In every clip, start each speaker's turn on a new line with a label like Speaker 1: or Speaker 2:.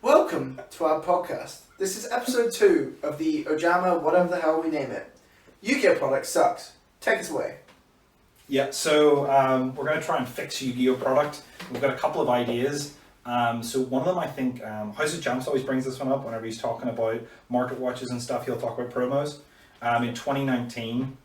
Speaker 1: Welcome to our podcast. This is episode 2 of the Ojama, whatever the hell we name it. Yu-Gi-Oh! Product sucks. Take us away.
Speaker 2: Yeah, so we're going to try and fix Yu-Gi-Oh! Product. We've got a couple of ideas. So one of them, I think, House of Jumps always brings this one up whenever he's talking about market watches and stuff. He'll talk about promos. In 2019,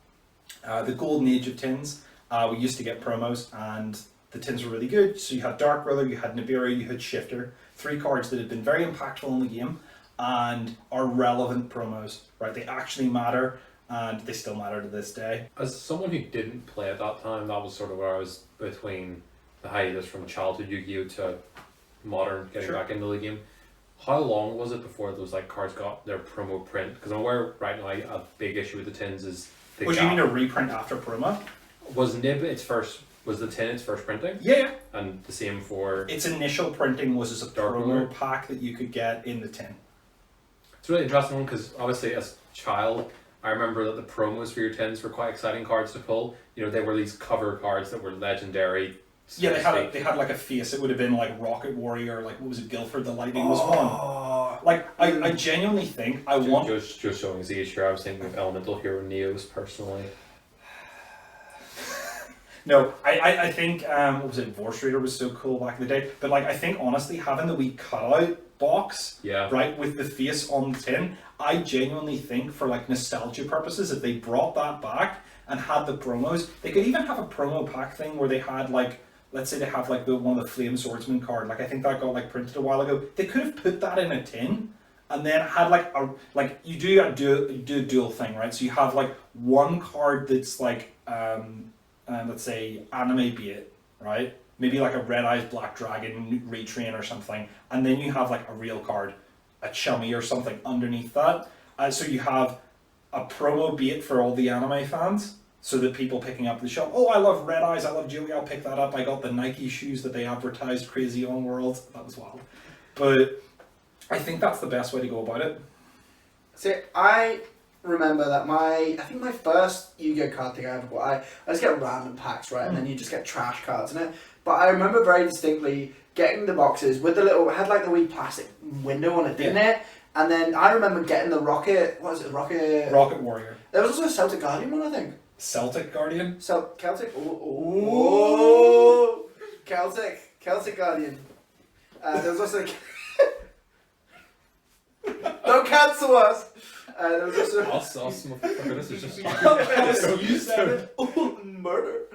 Speaker 2: the golden age of tins, we used to get promos and the tins were really good. So you had Dark Ruler, you had Nibiru, you had Shifter. 3 cards that have been very impactful in the game and are relevant promos, right? They actually matter and they still matter to this day.
Speaker 3: As someone who didn't play at that time, that was sort of where I was between the hiatus from childhood Yu-Gi-Oh! To modern, getting back into the game. How long was it before those cards got their promo print? Because I'm aware right now a big issue with the tins is the
Speaker 2: Would you mean a reprint after promo?
Speaker 3: Was Nib was the tin its first printing?
Speaker 2: Yeah.
Speaker 3: And the same for...
Speaker 2: Its initial printing was as a promo pack that you could get in the tin.
Speaker 3: It's a really interesting one because obviously as a child, I remember that the promos for your tins were quite exciting cards to pull. You know, they were these cover cards that were legendary.
Speaker 2: Yeah, they had like a face. It would have been like Rocket Warrior, like what was it, Guilford the Lightning was one. Like I genuinely think I want...
Speaker 3: Just showing his age here, I was thinking of Elemental Hero Neos personally.
Speaker 2: No, I think, what was it, Vorse Raider was so cool back in the day, but I think honestly having the wee cutout box, right, with the face on the tin, I genuinely think for nostalgia purposes, if they brought that back and had the promos, they could even have a promo pack thing where they had let's say they have the one of the Flame Swordsman card, I think that got printed a while ago, they could have put that in a tin and then had you do a dual thing, right? So you have one card that's let's say anime beat, right? Maybe a Red Eyes Black Dragon retrain or something, and then you have a real card, a Chummy or something underneath that. So you have a promo beat for all the anime fans, so that people picking up the shop, oh, I love Red Eyes, I love Joey, I'll pick that up. I got the Nike shoes that they advertised crazy on World. That was wild. But I think that's the best way to go about it.
Speaker 1: See, I remember that I think my first Yu-Gi-Oh! Card thing I ever bought, I just get random packs, right? And then you just get trash cards in it. But I remember very distinctly getting the boxes with the little, it had the wee plastic window on it, didn't it? And then I remember getting the Rocket
Speaker 2: Rocket Warrior.
Speaker 1: There was also a Celtic Guardian one, I think.
Speaker 2: Celtic Guardian?
Speaker 1: Celtic? Celtic Guardian. There was also... Don't cancel us! There was also...
Speaker 3: Awesome. For goodness, it's just...
Speaker 1: You said it. Murder.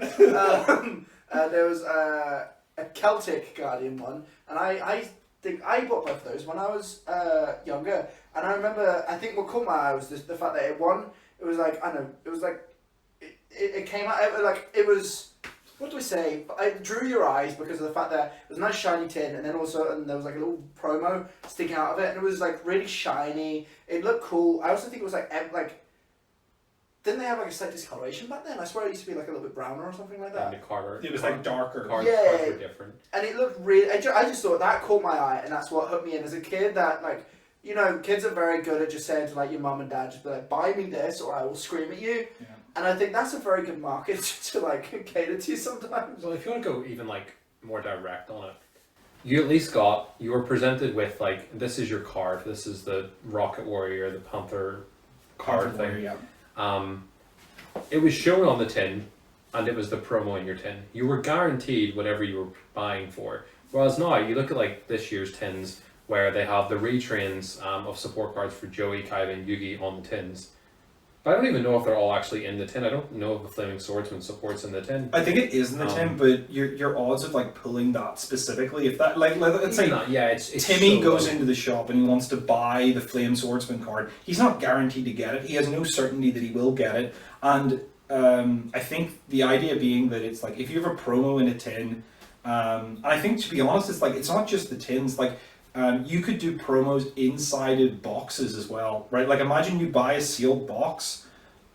Speaker 1: There was a Celtic Guardian one, and I think I bought both of those when I was younger. And I remember, I think what caught my eye was the fact that it won. It was it came out, it was, what do we say? It drew your eyes because of the fact that it was a nice shiny tin, and then also there was a little promo sticking out of it, and it was really shiny. It looked cool. I also think it was didn't they have a slight discoloration back then? I swear it used to be a little bit browner or something like that.
Speaker 3: And the card,
Speaker 2: it was darker.
Speaker 3: Cards were different.
Speaker 1: And it looked really, I just thought that caught my eye, and that's what hooked me in as a kid. That kids are very good at just saying to your mum and dad, just be buy me this or I will scream at you. Yeah. And I think that's a very good market to cater to sometimes.
Speaker 3: Well, if you want to go even more direct on it, you were presented with this is your card. This is the Rocket Warrior, the Panther card thing.
Speaker 2: Warrior, yeah.
Speaker 3: It was shown on the tin, and it was the promo in your tin. You were guaranteed whatever you were buying for. Whereas now you look at this year's tins, where they have the retrains of support cards for Joey, Kaiba, and Yugi on the tins. But I don't even know if they're all actually in the tin. I don't know if the Flaming Swordsman support's in the tin.
Speaker 2: I think it is in the tin, but your odds of pulling that specifically, if that let's say
Speaker 3: it's
Speaker 2: Timmy
Speaker 3: so
Speaker 2: goes
Speaker 3: low.
Speaker 2: into the shop and he wants to buy the Flame Swordsman card, he's not guaranteed to get it. He has no certainty that he will get it. And I think the idea being that it's if you have a promo in a tin, and I think to be honest, it's not just the tins. You could do promos inside of boxes as well, right? Imagine you buy a sealed box,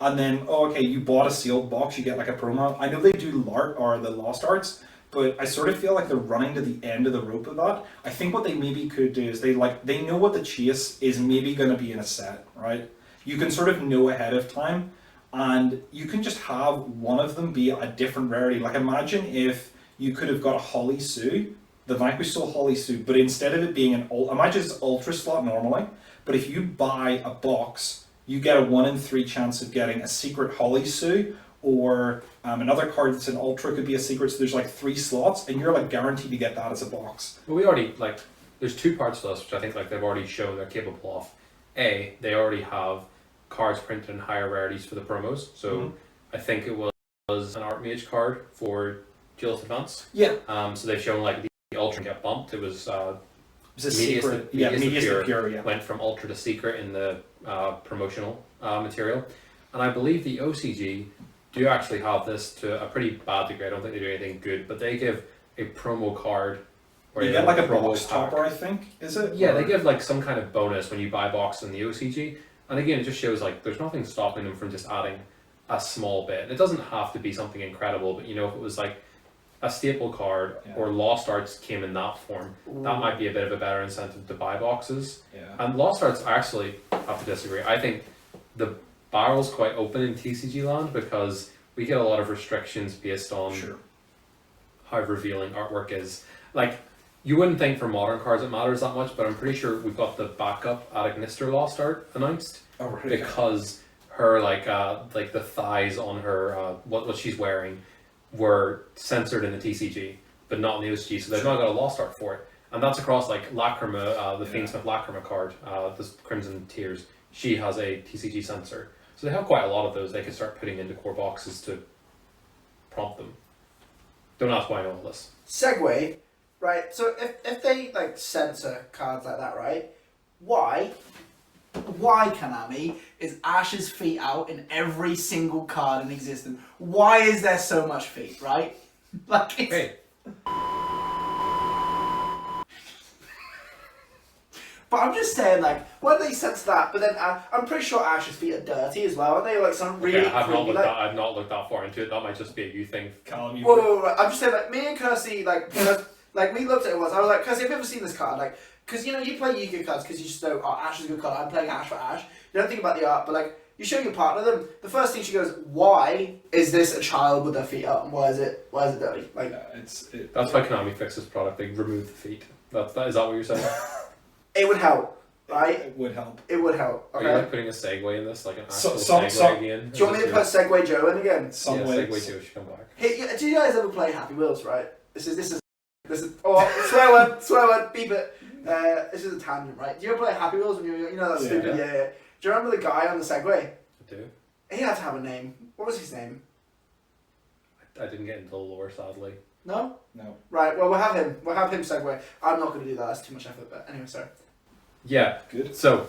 Speaker 2: and then, you bought a sealed box, you get a promo. I know they do LART or the Lost Arts, but I sort of feel they're running to the end of the rope of that. I think what they maybe could do is they know what the chase is maybe going to be in a set, right? You can sort of know ahead of time, and you can just have one of them be a different rarity. Imagine if you could have got a Holly Sue, the Vanquish Soul Holly suit, but instead of it being imagine it's ultra slot normally, but if you buy a box, you get a 1 in 3 chance of getting a secret Holly suit, or another card that's an ultra could be a secret. So there's like 3 slots, and you're like guaranteed to get that as a box.
Speaker 3: Well, we already like there's 2 parts to this, which I think like they've already shown they're capable of. They already have cards printed in higher rarities for the promos. So I think it was an Archmage card for Duelist Advance.
Speaker 2: Yeah.
Speaker 3: So they've shown like the Ultra get bumped. It was
Speaker 2: a secret. Medius the Pure. Yeah.
Speaker 3: Went from Ultra to Secret in the promotional material, and I believe the OCG do actually have this to a pretty bad degree. I don't think they do anything good, but they give a promo card.
Speaker 2: Where you get like a box topper, I think, is it?
Speaker 3: Yeah, they give like some kind of bonus when you buy boxes in the OCG. And again, it just shows like there's nothing stopping them from just adding a small bit. It doesn't have to be something incredible, but you know, if it was like a staple card or Lost Arts came in that form, that might be a bit of a better incentive to buy boxes.
Speaker 2: Yeah.
Speaker 3: And Lost Arts, I actually have to disagree. I think the barrel's quite open in TCG land because we get a lot of restrictions based on how revealing artwork is. Like, you wouldn't think for modern cards it matters that much, but I'm pretty sure we've got the backup Adagnister Lost Art announced because her like the thighs on her what she's wearing were censored in the TCG, but not in the OCG, so they've not got a Lost Art for it, and that's across like Lacrima, the Fiendsmith Lacrima card, the Crimson Tears. She has a TCG censor, so they have quite a lot of those. They could start putting into core boxes to prompt them. Don't ask why I know all this.
Speaker 1: Segue. Right, so if they like censor cards like that, right? Why Konami is Ash's feet out in every single card in existence? Why is there so much feet, right? Like it's...
Speaker 3: Hey.
Speaker 1: But I'm just saying, like, why do they censor that? But then I'm pretty sure Ash's feet are dirty as well. Aren't they like some really?
Speaker 3: I've not looked that far into it. That might just be a you thing.
Speaker 1: Whoa. I'm just saying, like, me and Kirsty, like. Like, we looked at it once, I was like, Kirsty, have you ever seen this card? Like, because, you know, you play Yu-Gi-Oh cards because you just know, oh, Ash is a good card, I'm playing Ash for Ash. You don't think about the art, but, like, you show your partner them, the first thing she goes, why is this a child with their feet up, and why is it dirty? Like,
Speaker 3: that's why Konami fixed this product, they remove the feet. Is that what you're saying?
Speaker 1: It would help, right?
Speaker 2: It would help.
Speaker 1: It would help, okay?
Speaker 3: Are you, like, putting a segue in this, like an actual segue again?
Speaker 1: Do you want me to put Segway Joe in again?
Speaker 3: Segway Joe should come back.
Speaker 1: Hey, do you guys ever play Happy Wheels, right? This is swear word, beep it. This is a tangent, right? Do you ever play Happy Wheels when you know that's stupid? Yeah. Do you remember the guy on the Segway?
Speaker 3: I do.
Speaker 1: He had to have a name. What was his name?
Speaker 3: I didn't get into the lore, sadly.
Speaker 1: No?
Speaker 2: No.
Speaker 1: Right, well, we'll have him Segway. I'm not going to do that, that's too much effort, but anyway, sorry.
Speaker 3: Yeah, good. So,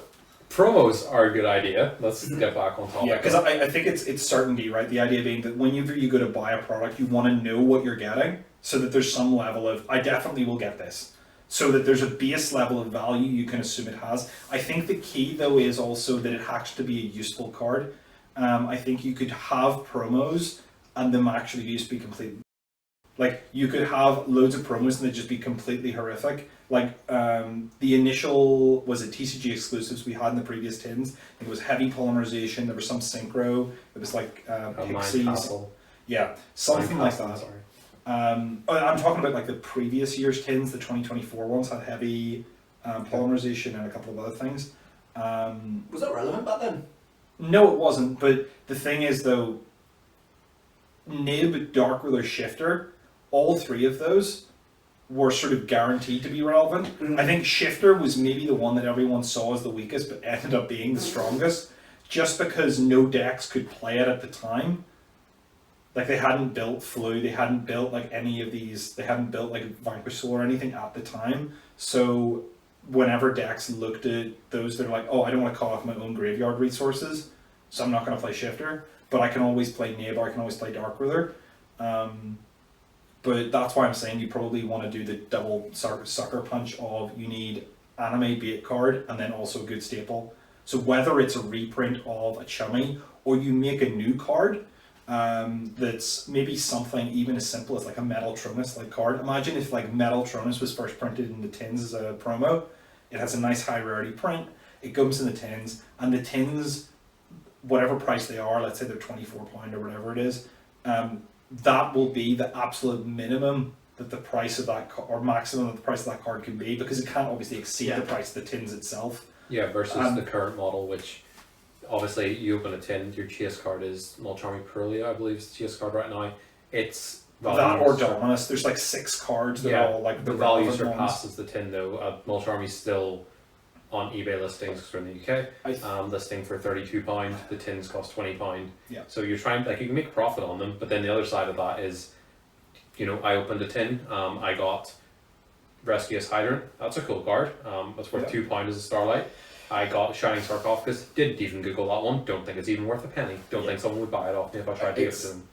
Speaker 3: promos are a good idea. Let's get back on topic.
Speaker 2: Yeah, because I think it's certainty, right? The idea being that whenever you go to buy a product, you want to know what you're getting, so that there's some level of, I definitely will get this. So that there's a base level of value you can assume it has. I think the key, though, is also that it has to be a useful card. I think you could have promos and them actually just be completely... Like, you could have loads of promos and they'd just be completely horrific. Like, the initial, was it TCG exclusives we had in the previous tins? I think it was heavy polymerization, there was some synchro, it was like Pixies. Yeah, something like that.
Speaker 3: Sorry.
Speaker 2: I'm talking about like the previous year's tins, the 2024 ones had heavy polymerization and a couple of other things.
Speaker 1: Was that relevant back then?
Speaker 2: No, it wasn't, but the thing is though, Nib, Dark Ruler, Shifter, all 3 of those were sort of guaranteed to be relevant. I think Shifter was maybe the one that everyone saw as the weakest, but ended up being the strongest, just because no decks could play it at the time. Like, they hadn't built Flu, they hadn't built like any of these, they hadn't built like Vanquish Soul or anything at the time. So whenever decks looked at those, they're like, oh, I don't want to call off my own graveyard resources, so I'm not going to play Shifter, but I can always play Nib, or I can always play Dark Ruler. But that's why I'm saying you probably want to do the double sucker punch of, you need anime bait card and then also a good staple. So whether it's a reprint of a Chummy or you make a new card, that's maybe something even as simple as like a Metal Tronus like card. Imagine if like Metal Tronus was first printed in the tins as a promo. It has a nice high rarity print, it comes in the tins, and the tins, whatever price they are, let's say they're £24 or whatever it is, that will be the absolute minimum that the price of that or maximum that the price of that card can be, because it can't obviously exceed the price of the tins itself.
Speaker 3: Yeah, versus the current model, which obviously you open a tin, your chase card is Molcharmi Purlia, I believe is the chase card right now. It's
Speaker 2: that or Ojamas. There's like 6 cards that are all like
Speaker 3: the value surpasses the tin though. Molcharmi's still on eBay listings because we're in the UK. Listing for £32. The tins cost £20.
Speaker 2: Yeah.
Speaker 3: So you're trying, like, you can make profit on them, but then the other side of that is, you know, I opened a tin. I got Rescuous Hydrant. That's a cool card. That's worth £2 as a Starlight. I got Shining Sarcophagus. Didn't even Google that one. Don't think it's even worth a penny. Don't think someone would buy it off me if I tried to give it to them.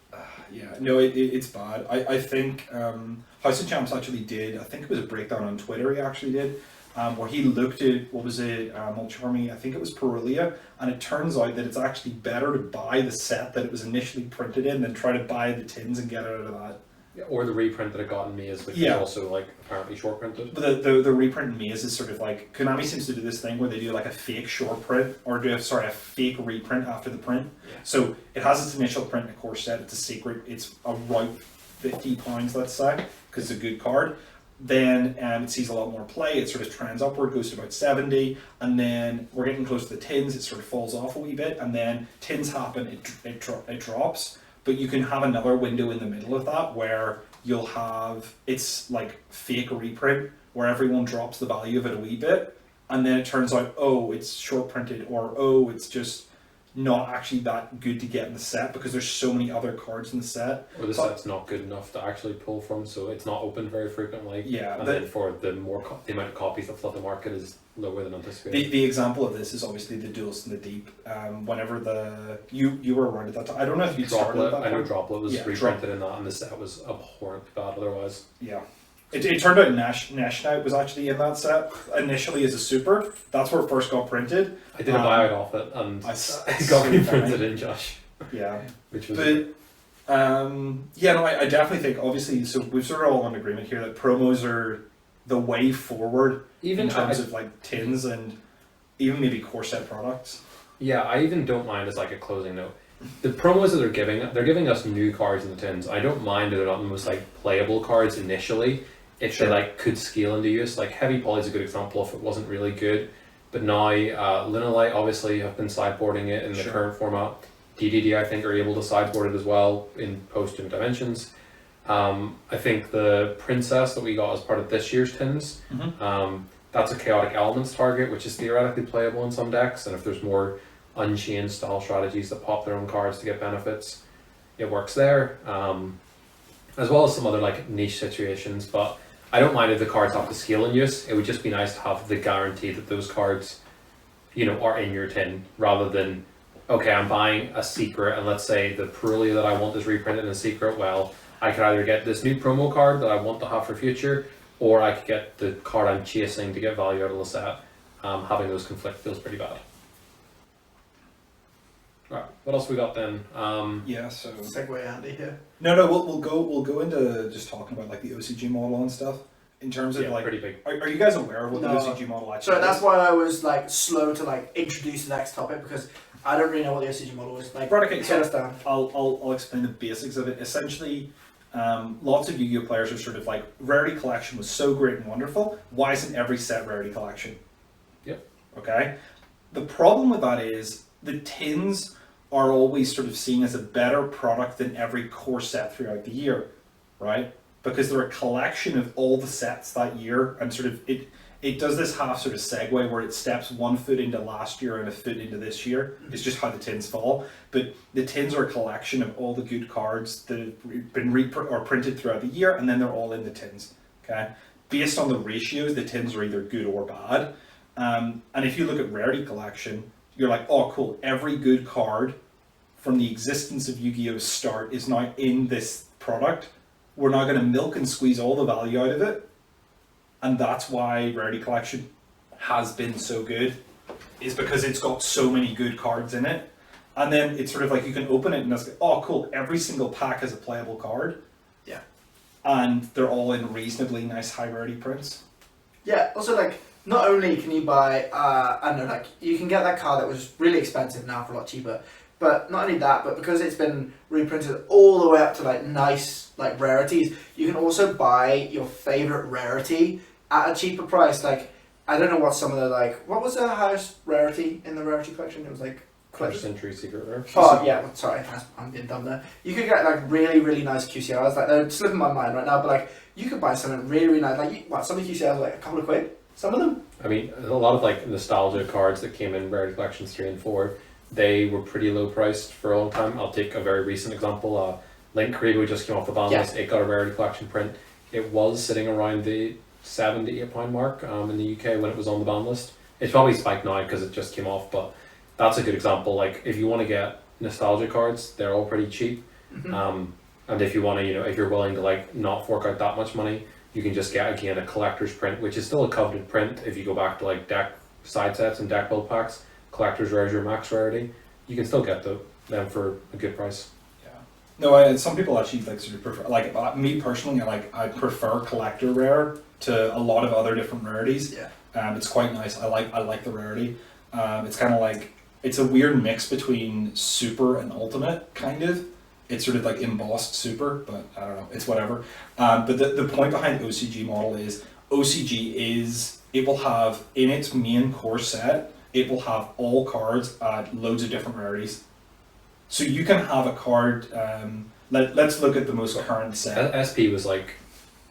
Speaker 2: Yeah, no, it's bad. I think House of Champs actually did, I think it was a breakdown on Twitter he actually did, where he looked at, what was it, Molcharmi, I think it was Purlia, and it turns out that it's actually better to buy the set that it was initially printed in than try to buy the tins and get it out of that.
Speaker 3: Yeah, or the reprint that it got in Maze, which is also like apparently short printed.
Speaker 2: But the reprint in Maze is sort of like, Konami seems to do this thing where they do like a fake short print, or a fake reprint after the print.
Speaker 3: Yeah.
Speaker 2: So it has its initial print in a core set, it's a secret, it's around £50, let's say, because it's a good card. Then it sees a lot more play, it sort of trends upward, goes to about 70, and then we're getting close to the tins, it sort of falls off a wee bit, and then tins happen, it drops. But you can have another window in the middle of that where you'll have, it's like fake reprint, where everyone drops the value of it a wee bit, and then it turns out, oh, it's short printed, or oh, it's just not actually that good to get in the set because there's so many other cards in the set.
Speaker 3: Or the set's not good enough to actually pull from, so it's not opened very frequently.
Speaker 2: Yeah.
Speaker 3: And then for the the amount of copies that flood the market is lower than anticipated.
Speaker 2: The example of this is obviously the Duelist in the Deep. Whenever you were around at that time, I don't know if you started at that
Speaker 3: I know
Speaker 2: point.
Speaker 3: Droplet was reprinted in that, and the set was abhorrently bad otherwise.
Speaker 2: Yeah. It turned out Nash Knight was actually in that set initially as a super. That's where it first got printed.
Speaker 3: I did a buyout off it, and it got reprinted in Josh.
Speaker 2: Yeah.
Speaker 3: Which was
Speaker 2: I definitely think, obviously, so we've sort of all in agreement here that promos are the way forward in terms of like tins and even maybe core set products.
Speaker 3: Yeah, I even don't mind as like a closing note. The promos that they're giving us new cards in the tins. I don't mind that they're not the most like playable cards initially. If they like could scale into use, like Heavy Poly is a good example if it wasn't really good. But now Lunalite obviously have been sideboarding it in the current format. DDD I think are able to sideboard it as well in post-Doom Dimensions. I think the Princess that we got as part of this year's tins, that's a Chaotic Elements target, which is theoretically playable in some decks, and if there's more Unchained style strategies that pop their own cards to get benefits, it works there. As well as some other like niche situations, but I don't mind if the cards have to scale in use. It would just be nice to have the guarantee that those cards, you know, are in your tin, rather than, okay, I'm buying a secret, and let's say the Purlia that I want is reprinted in a secret. Well, I could either get this new promo card that I want to have for future, or I could get the card I'm chasing to get value out of the set. Having those conflict feels pretty bad. Alright, what else we got then?
Speaker 1: So segue Andy here.
Speaker 2: No, we'll go into just talking about like the OCG model and stuff. In terms of like,
Speaker 3: pretty big.
Speaker 2: Are you guys aware of what the OCG model actually
Speaker 1: So
Speaker 2: is?
Speaker 1: that's why I was like slow to like introduce the next topic, because I don't really know what the OCG model is. Like,
Speaker 2: right, okay,
Speaker 1: get us down.
Speaker 2: I'll explain the basics of it. Essentially, lots of Yu-Gi-Oh players are sort of like, Rarity Collection was so great and wonderful, why isn't every set Rarity Collection?
Speaker 3: Yep.
Speaker 2: Okay? The problem with that is the tins are always sort of seen as a better product than every core set throughout the year, right? Because they're a collection of all the sets that year, and sort of it does this half sort of segue where it steps 1 foot into last year and a foot into this year. It's just how the tins fall. But the tins are a collection of all the good cards that have been printed throughout the year, and then they're all in the tins. Okay, based on the ratios, the tins are either good or bad. And if you look at Rarity Collection, you're like, oh cool, every good card from the existence of Yu-Gi-Oh's start is now in this product. We're now going to milk and squeeze all the value out of it. And that's why Rarity Collection has been so good, is because it's got so many good cards in it. And then it's sort of like you can open it and it's like, oh cool, every single pack has a playable card.
Speaker 1: Yeah.
Speaker 2: And they're all in reasonably nice high rarity prints.
Speaker 1: Yeah, also like, not only can you buy, I don't know, like, you can get that card that was really expensive now for a lot cheaper, But not only that, but because it's been reprinted all the way up to like nice like rarities, you can also buy your favorite rarity at a cheaper price. Like I don't know what some of the what was the highest rarity in the rarity collection? It was like
Speaker 3: First Century Secret Rare.
Speaker 1: Oh yeah, sorry, I'm being dumb there. You could get like really really nice QCRs. Like they're slipping my mind right now, but like you could buy something really really nice. Like some of the QCRs are like a couple of quid. Some of them.
Speaker 3: I mean, a lot of like nostalgia cards that came in Rarity Collections 3 and 4, they were pretty low priced for a long time. I'll take a very recent example. Link Karibo just came off the ban list. It got a Rarity Collection print. It was sitting around the £7 to £8 mark in the UK when it was on the ban list. It's probably spiked now because it just came off, but that's a good example. Like if you want to get nostalgia cards, they're all pretty cheap. And if you want to, if you're willing to like not fork out that much money, you can just get again a collector's print, which is still a coveted print. If you go back to like deck side sets and deck build packs, collector's rare is your max rarity. You can still get them for a good price.
Speaker 2: Yeah. No, some people actually like sort of prefer, like me personally, I prefer collector rare to a lot of other different rarities.
Speaker 1: Yeah.
Speaker 2: It's quite nice. I like the rarity. It's kind of like, it's a weird mix between super and ultimate kind of. It's sort of like embossed super, but I don't know, it's whatever. But the point behind the OCG model is it will have in its main core set, it will have all cards at loads of different rarities. So you can have a card, let's look at the most current set.
Speaker 3: SP was like,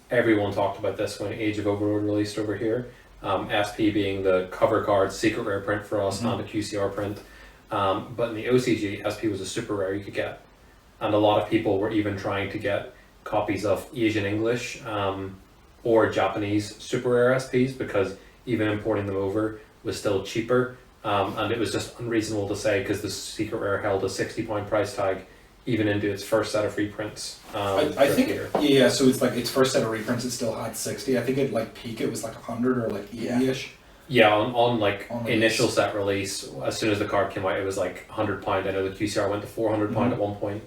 Speaker 3: everyone talked about this when Age of Overlord released over here. SP being the cover card, secret rare print for us, and a QCR print. But in the OCG, SP was a super rare you could get. And a lot of people were even trying to get copies of Asian English or Japanese super rare SPs because even importing them over was still cheaper. And it was just unreasonable to say because the secret rare held a £60 price tag even into its first set of reprints.
Speaker 2: I think, yeah, so it's like its first set of reprints, it still had 60. I think it like peak, it was like 100 or like 80-ish.
Speaker 3: Yeah, on initial set release, as soon as the card came out, it was like £100. I know the QCR went to £400 at one point.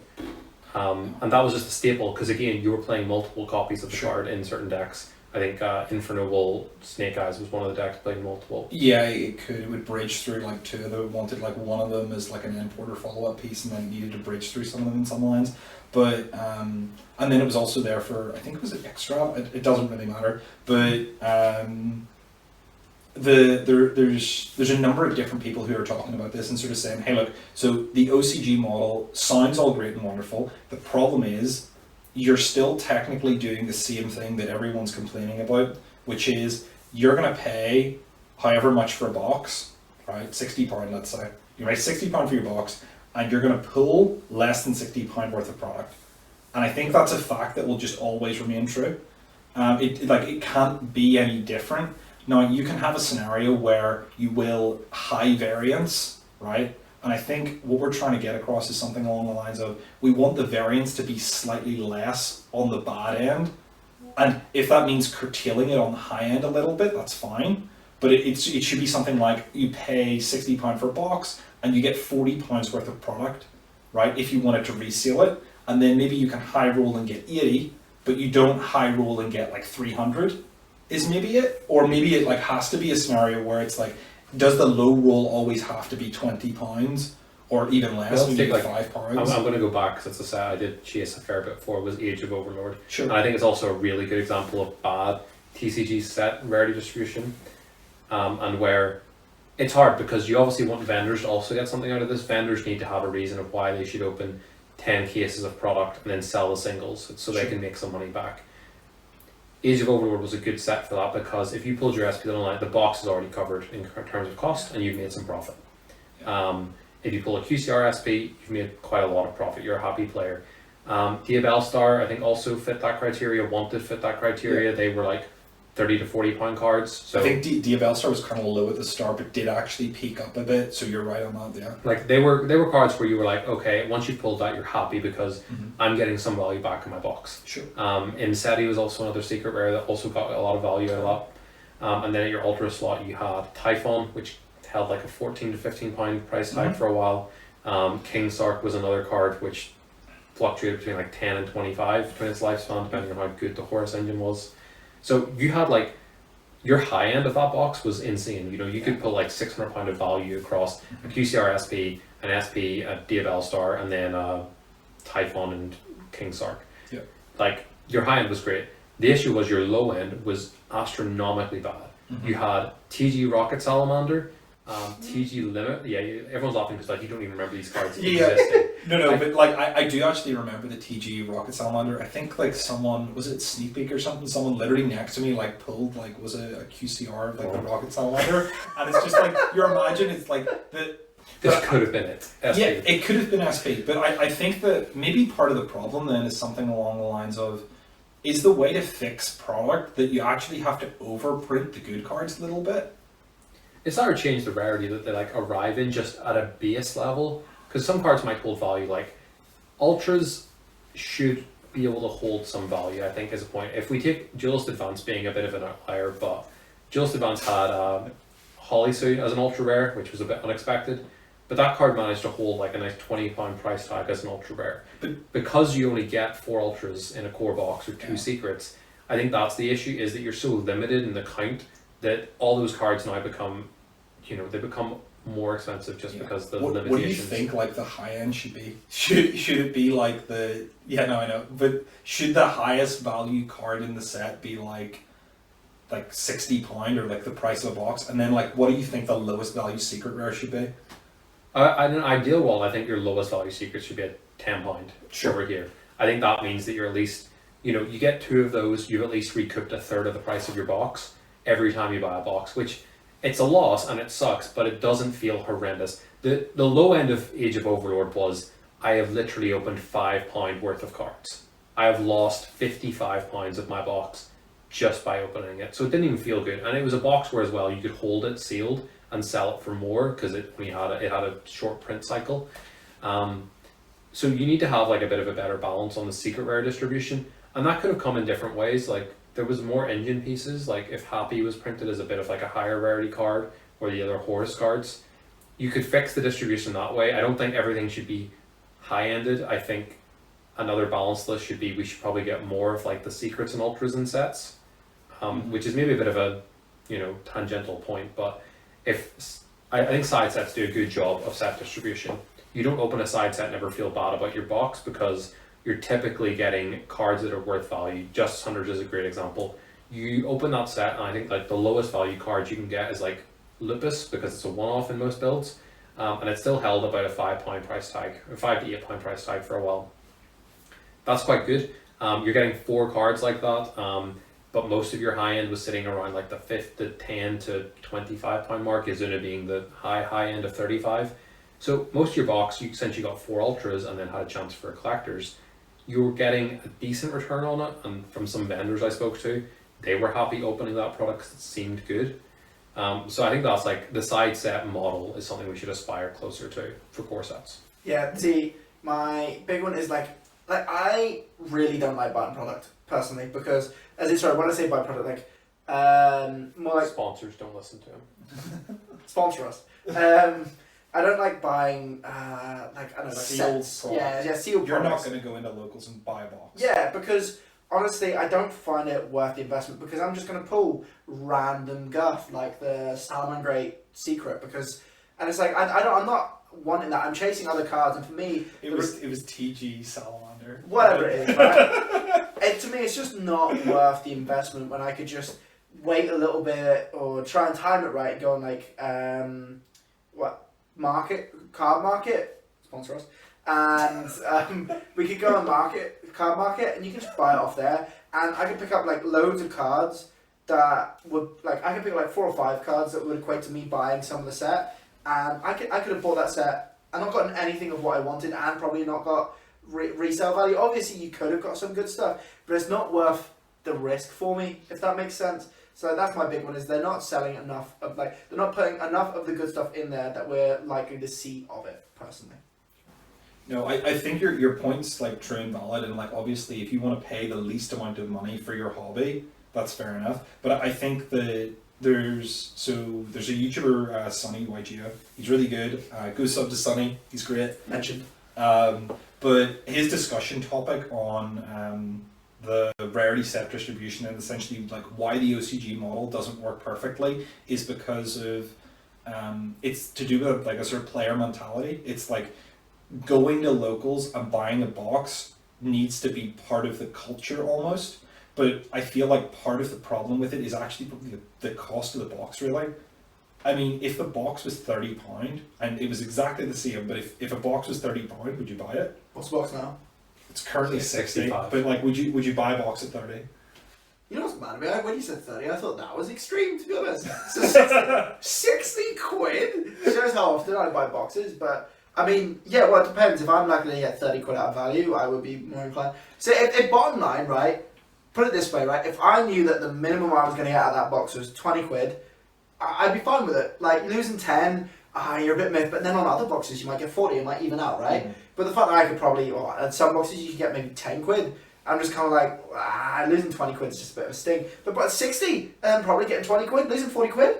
Speaker 3: And that was just a staple because again, you were playing multiple copies of the card in certain decks. I think Infernoble Snake Eyes was one of the decks playing multiple.
Speaker 2: Yeah, it would bridge through like two of them. Wanted like one of them as like an importer follow-up piece, and then needed to bridge through some of them in some lines. But and then it was also there for, I think, was it extra? It doesn't really matter. But there's a number of different people who are talking about this and sort of saying, hey, look, so the OCG model sounds all great and wonderful. The problem is you're still technically doing the same thing that everyone's complaining about, which is you're going to pay however much for a box, right? £60, let's say. You pay £60 for your box, and you're going to pull less than £60 worth of product. And I think that's a fact that will just always remain true. It can't be any different. Now, you can have a scenario where you will high variance, right? And I think what we're trying to get across is something along the lines of, we want the variance to be slightly less on the bad end. And if that means curtailing it on the high end a little bit, that's fine. But it should be something like you pay £60 for a box and you get £40 worth of product, right? If you wanted to resale it, and then maybe you can high roll and get 80, but you don't high roll and get like 300 is maybe it. Or maybe it like has to be a scenario where it's like, does the low roll always have to be £20 or even less?
Speaker 3: Well,
Speaker 2: maybe
Speaker 3: like,
Speaker 2: £5.
Speaker 3: I'm going to go back because it's a set I did chase a fair bit for, was Age of Overlord.
Speaker 2: Sure.
Speaker 3: And I think it's also a really good example of bad TCG set rarity distribution, and where it's hard because you obviously want vendors to also get something out of this. Vendors need to have a reason of why they should open 10 cases of product and then sell the singles so they can make some money back. Age of Overlord was a good set for that because if you pulled your SP online, the box is already covered in terms of cost and you've made some profit. If you pull a QCR SP, you've made quite a lot of profit. You're a happy player. Diabell Star, I think, also fit that criteria. Wanted fit that criteria. Yeah. They were like £30 to £40 cards. So
Speaker 2: I think Diabell Star was kind of low at the start, but did actually peak up a bit. So you're right on that. Yeah.
Speaker 3: Like they were cards where you were like, okay, once you pulled that, you're happy because I'm getting some value back in my box.
Speaker 2: Sure.
Speaker 3: Imseti was also another secret rare that also got a lot of value out of that. And then at your ultra slot, you had Typhon, which held like a £14 to £15 price tag for a while. King Sark was another card which fluctuated between like 10 and 25 between its lifespan, depending on how good the Horus engine was. So you had like your high end of that box was insane. You know, you could pull like £600 of value across a QCR SP, an SP, a Diabell Star, and then Typhon and King Sark.
Speaker 2: Yeah.
Speaker 3: Like, your high end was great. The issue was your low end was astronomically bad.
Speaker 2: Mm-hmm.
Speaker 3: You had TG Rocket Salamander, TG Limit. Yeah, everyone's laughing because like you don't even remember these cards existing.
Speaker 2: No, but like I do actually remember the TG Rocket Salamander. I think like someone, was it Sneak Peek or something? Someone literally next to me like pulled like, was it a QCR of like the Rocket Salamander? And it's just like, you imagine it's like the.
Speaker 3: This could have been it. SP.
Speaker 2: Yeah, it could have been SP, but I think that maybe part of the problem then is something along the lines of, is the way to fix product that you actually have to overprint the good cards a little bit?
Speaker 3: It's not to change the rarity that they like arrive in just at a base level, because some cards might hold value. Like ultras should be able to hold some value, I think, is a point. If we take Duelist Advance being a bit of an outlier, but Duelist Advance had Hollysuit as an ultra rare, which was a bit unexpected. But that card managed to hold like a nice £20 price tag as an ultra rare. But because you only get 4 ultras in a core box or 2 secrets, I think that's the issue, is that you're so limited in the count that all those cards now become, they become more expensive just because the limitations.
Speaker 2: What do you think like the high end should be? Should it be like the, I know, but should the highest value card in the set be like £60 or like the price of a box? And then like, what do you think the lowest value secret rare should be?
Speaker 3: In an ideal world, I think your lowest value secret should be at £10 over here. I think that means that you're at least, you get 2 of those, you've at least recouped a third of the price of your box every time you buy a box, which it's a loss and it sucks, but it doesn't feel horrendous. The low end of Age of Overlord was, I have literally opened £5 worth of cards. I have lost £55 of my box just by opening it. So it didn't even feel good. And it was a box where as well you could hold it sealed and sell it for more because it had a short print cycle. So you need to have like a bit of a better balance on the secret rare distribution, and that could have come in different ways. Like there was more engine pieces, like if Happy was printed as a bit of like a higher rarity card or the other Horus cards, you could fix the distribution that way. I don't think everything should be high-ended. I think another balance list should be, we should probably get more of like the secrets and ultras in sets, which is maybe a bit of a tangential point, but I think side sets do a good job of set distribution. You don't open a side set and never feel bad about your box because you're typically getting cards that are worth value. Justice Hunters is a great example. You open that set and I think like the lowest value card you can get is like Lupus, because it's a one-off in most builds, and it's still held about a £5 price tag, or £5 to £8 price tag for a while. That's quite good. You're getting 4 cards like that. But most of your high end was sitting around like the £5 to £10 to £25 mark, Izuna being the high end of 35. So most of your box, since you got 4 ultras and then had a chance for collectors, you were getting a decent return on it. And from some vendors I spoke to, they were happy opening that product because it seemed good. So I think that's like the side set model is something we should aspire closer to for core sets.
Speaker 1: Yeah, see, my big one is like I really don't like buying product personally, because when I say buy product, more like
Speaker 3: sponsors, don't listen to them.
Speaker 1: Sponsor us. I don't like buying
Speaker 2: sealed
Speaker 1: sets.
Speaker 2: products.
Speaker 1: Yeah, sealed
Speaker 2: You're
Speaker 1: products.
Speaker 2: not going to go into locals and buy a box.
Speaker 1: Yeah, because honestly, I don't find it worth the investment, because I'm just going to pull random guff like the Salamangreat secret, and it's like I'm not wanting that. I'm chasing other cards, and for me,
Speaker 2: it was TG Salamander.
Speaker 1: Whatever it is, right? To me, it's just not worth the investment when I could just wait a little bit or try and time it right and go on card market, sponsor us, and we could go on card market, and you can just buy it off there, and I could pick up like loads of cards that would I could pick like 4 or 5 cards that would equate to me buying some of the set, and I could have bought that set and not gotten anything of what I wanted, and probably not got resale value. Obviously you could have got some good stuff, but it's not worth the risk for me, if that makes sense. So that's my big one, is they're not selling enough of they're not putting enough of the good stuff in there that we're likely to see of it, personally.
Speaker 2: No, I think your point's like true and valid, and like obviously if you want to pay the least amount of money for your hobby, that's fair enough. But I think that there's a YouTuber, Sonny YGO. He's really good. Go sub to Sonny. He's great.
Speaker 1: Mentioned.
Speaker 2: But his discussion topic on the rarity set distribution and essentially like why the OCG model doesn't work perfectly is because of it's to do with like a sort of player mentality. It's like going to locals and buying a box needs to be part of the culture almost. But I feel like part of the problem with it is actually probably the cost of the box, really. I mean, if the box was £30 and it was exactly the same, but if a box was £30, would you buy it?
Speaker 1: What's the box now?
Speaker 2: It's currently 60,
Speaker 3: 65.
Speaker 2: but like, would you buy a box at 30?
Speaker 1: You know what's mad about it? When you said 30, I thought that was extreme, to be honest. So 60 quid? Shows how often I buy boxes, but I mean, yeah, well, it depends. If I'm likely to get 30 quid out of value, I would be more inclined. So if bottom line, right, put it this way, right, if I knew that the minimum I was going to get out of that box was 20 quid, I'd be fine with it. Like, losing 10, you're a bit miffed, but then on other boxes you might get 40, it might even out, right? But the fact that I could probably, or at some boxes you could get maybe 10 quid, I'm just kind of like, losing 20 quid is just a bit of a sting. But 60, probably getting 20 quid, losing 40 quid?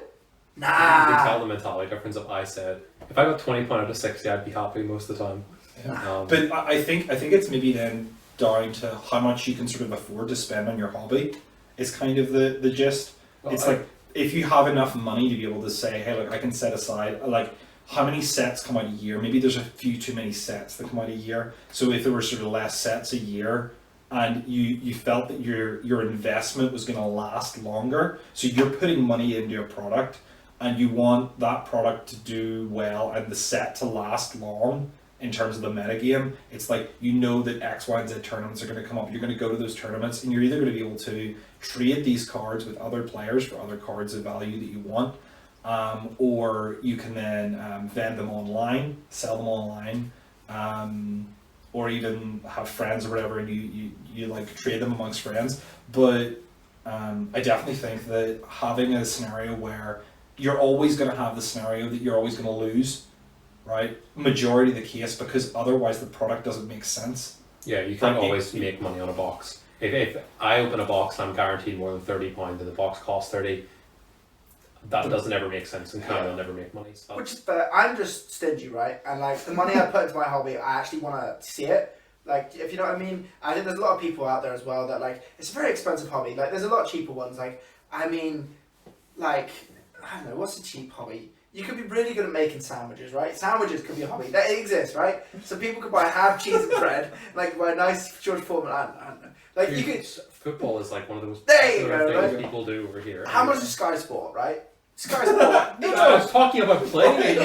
Speaker 1: Nah.
Speaker 3: You can tell the mentality difference if I said, if I got 20 pound out of 60, I'd be happy most of the time.
Speaker 2: Yeah. But I think it's maybe then down to how much you can sort of afford to spend on your hobby. Is kind of the gist. Well, it's like, if you have enough money to be able to say, hey, look, I can set aside, like, how many sets come out a year? Maybe there's a few too many sets that come out a year. So if there were sort of less sets a year, and you felt that your investment was going to last longer, so you're putting money into a product, and you want that product to do well and the set to last long in terms of the metagame, it's like, you know that X, Y, and Z tournaments are going to come up. You're going to go to those tournaments, and you're either going to be able to trade these cards with other players for other cards of value that you want, or you can then vend them online, sell them online, or even have friends or whatever, and you like trade them amongst friends. But I definitely think that having a scenario where you're always going to have the scenario that you're always going to lose, right? Majority of the case, because otherwise the product doesn't make sense.
Speaker 3: Yeah, you can't always make money on a box. If I open a box and I'm guaranteed more than £30 and the box costs 30, that doesn't ever make sense, and Kyle will never make money. So.
Speaker 1: Which is better. I'm just stingy, right? And like, the money I put into my hobby, I actually want to see it. Like, if you know what I mean. I think there's a lot of people out there as well that, like, it's a very expensive hobby. Like, there's a lot of cheaper ones. Like, I mean, like, I don't know, what's a cheap hobby? You could be really good at making sandwiches, right? Sandwiches could be a hobby. That exists, right? So people could buy ham, cheese, and bread, like buy a nice George Foreman. I don't know. Like,
Speaker 3: dude,
Speaker 1: you could.
Speaker 3: Football is like one of the most
Speaker 1: There you
Speaker 3: popular
Speaker 1: go,
Speaker 3: things
Speaker 1: right?
Speaker 3: people do over here.
Speaker 1: How much is Sky Sport, right? Sky Sport.
Speaker 3: I was talking about playing.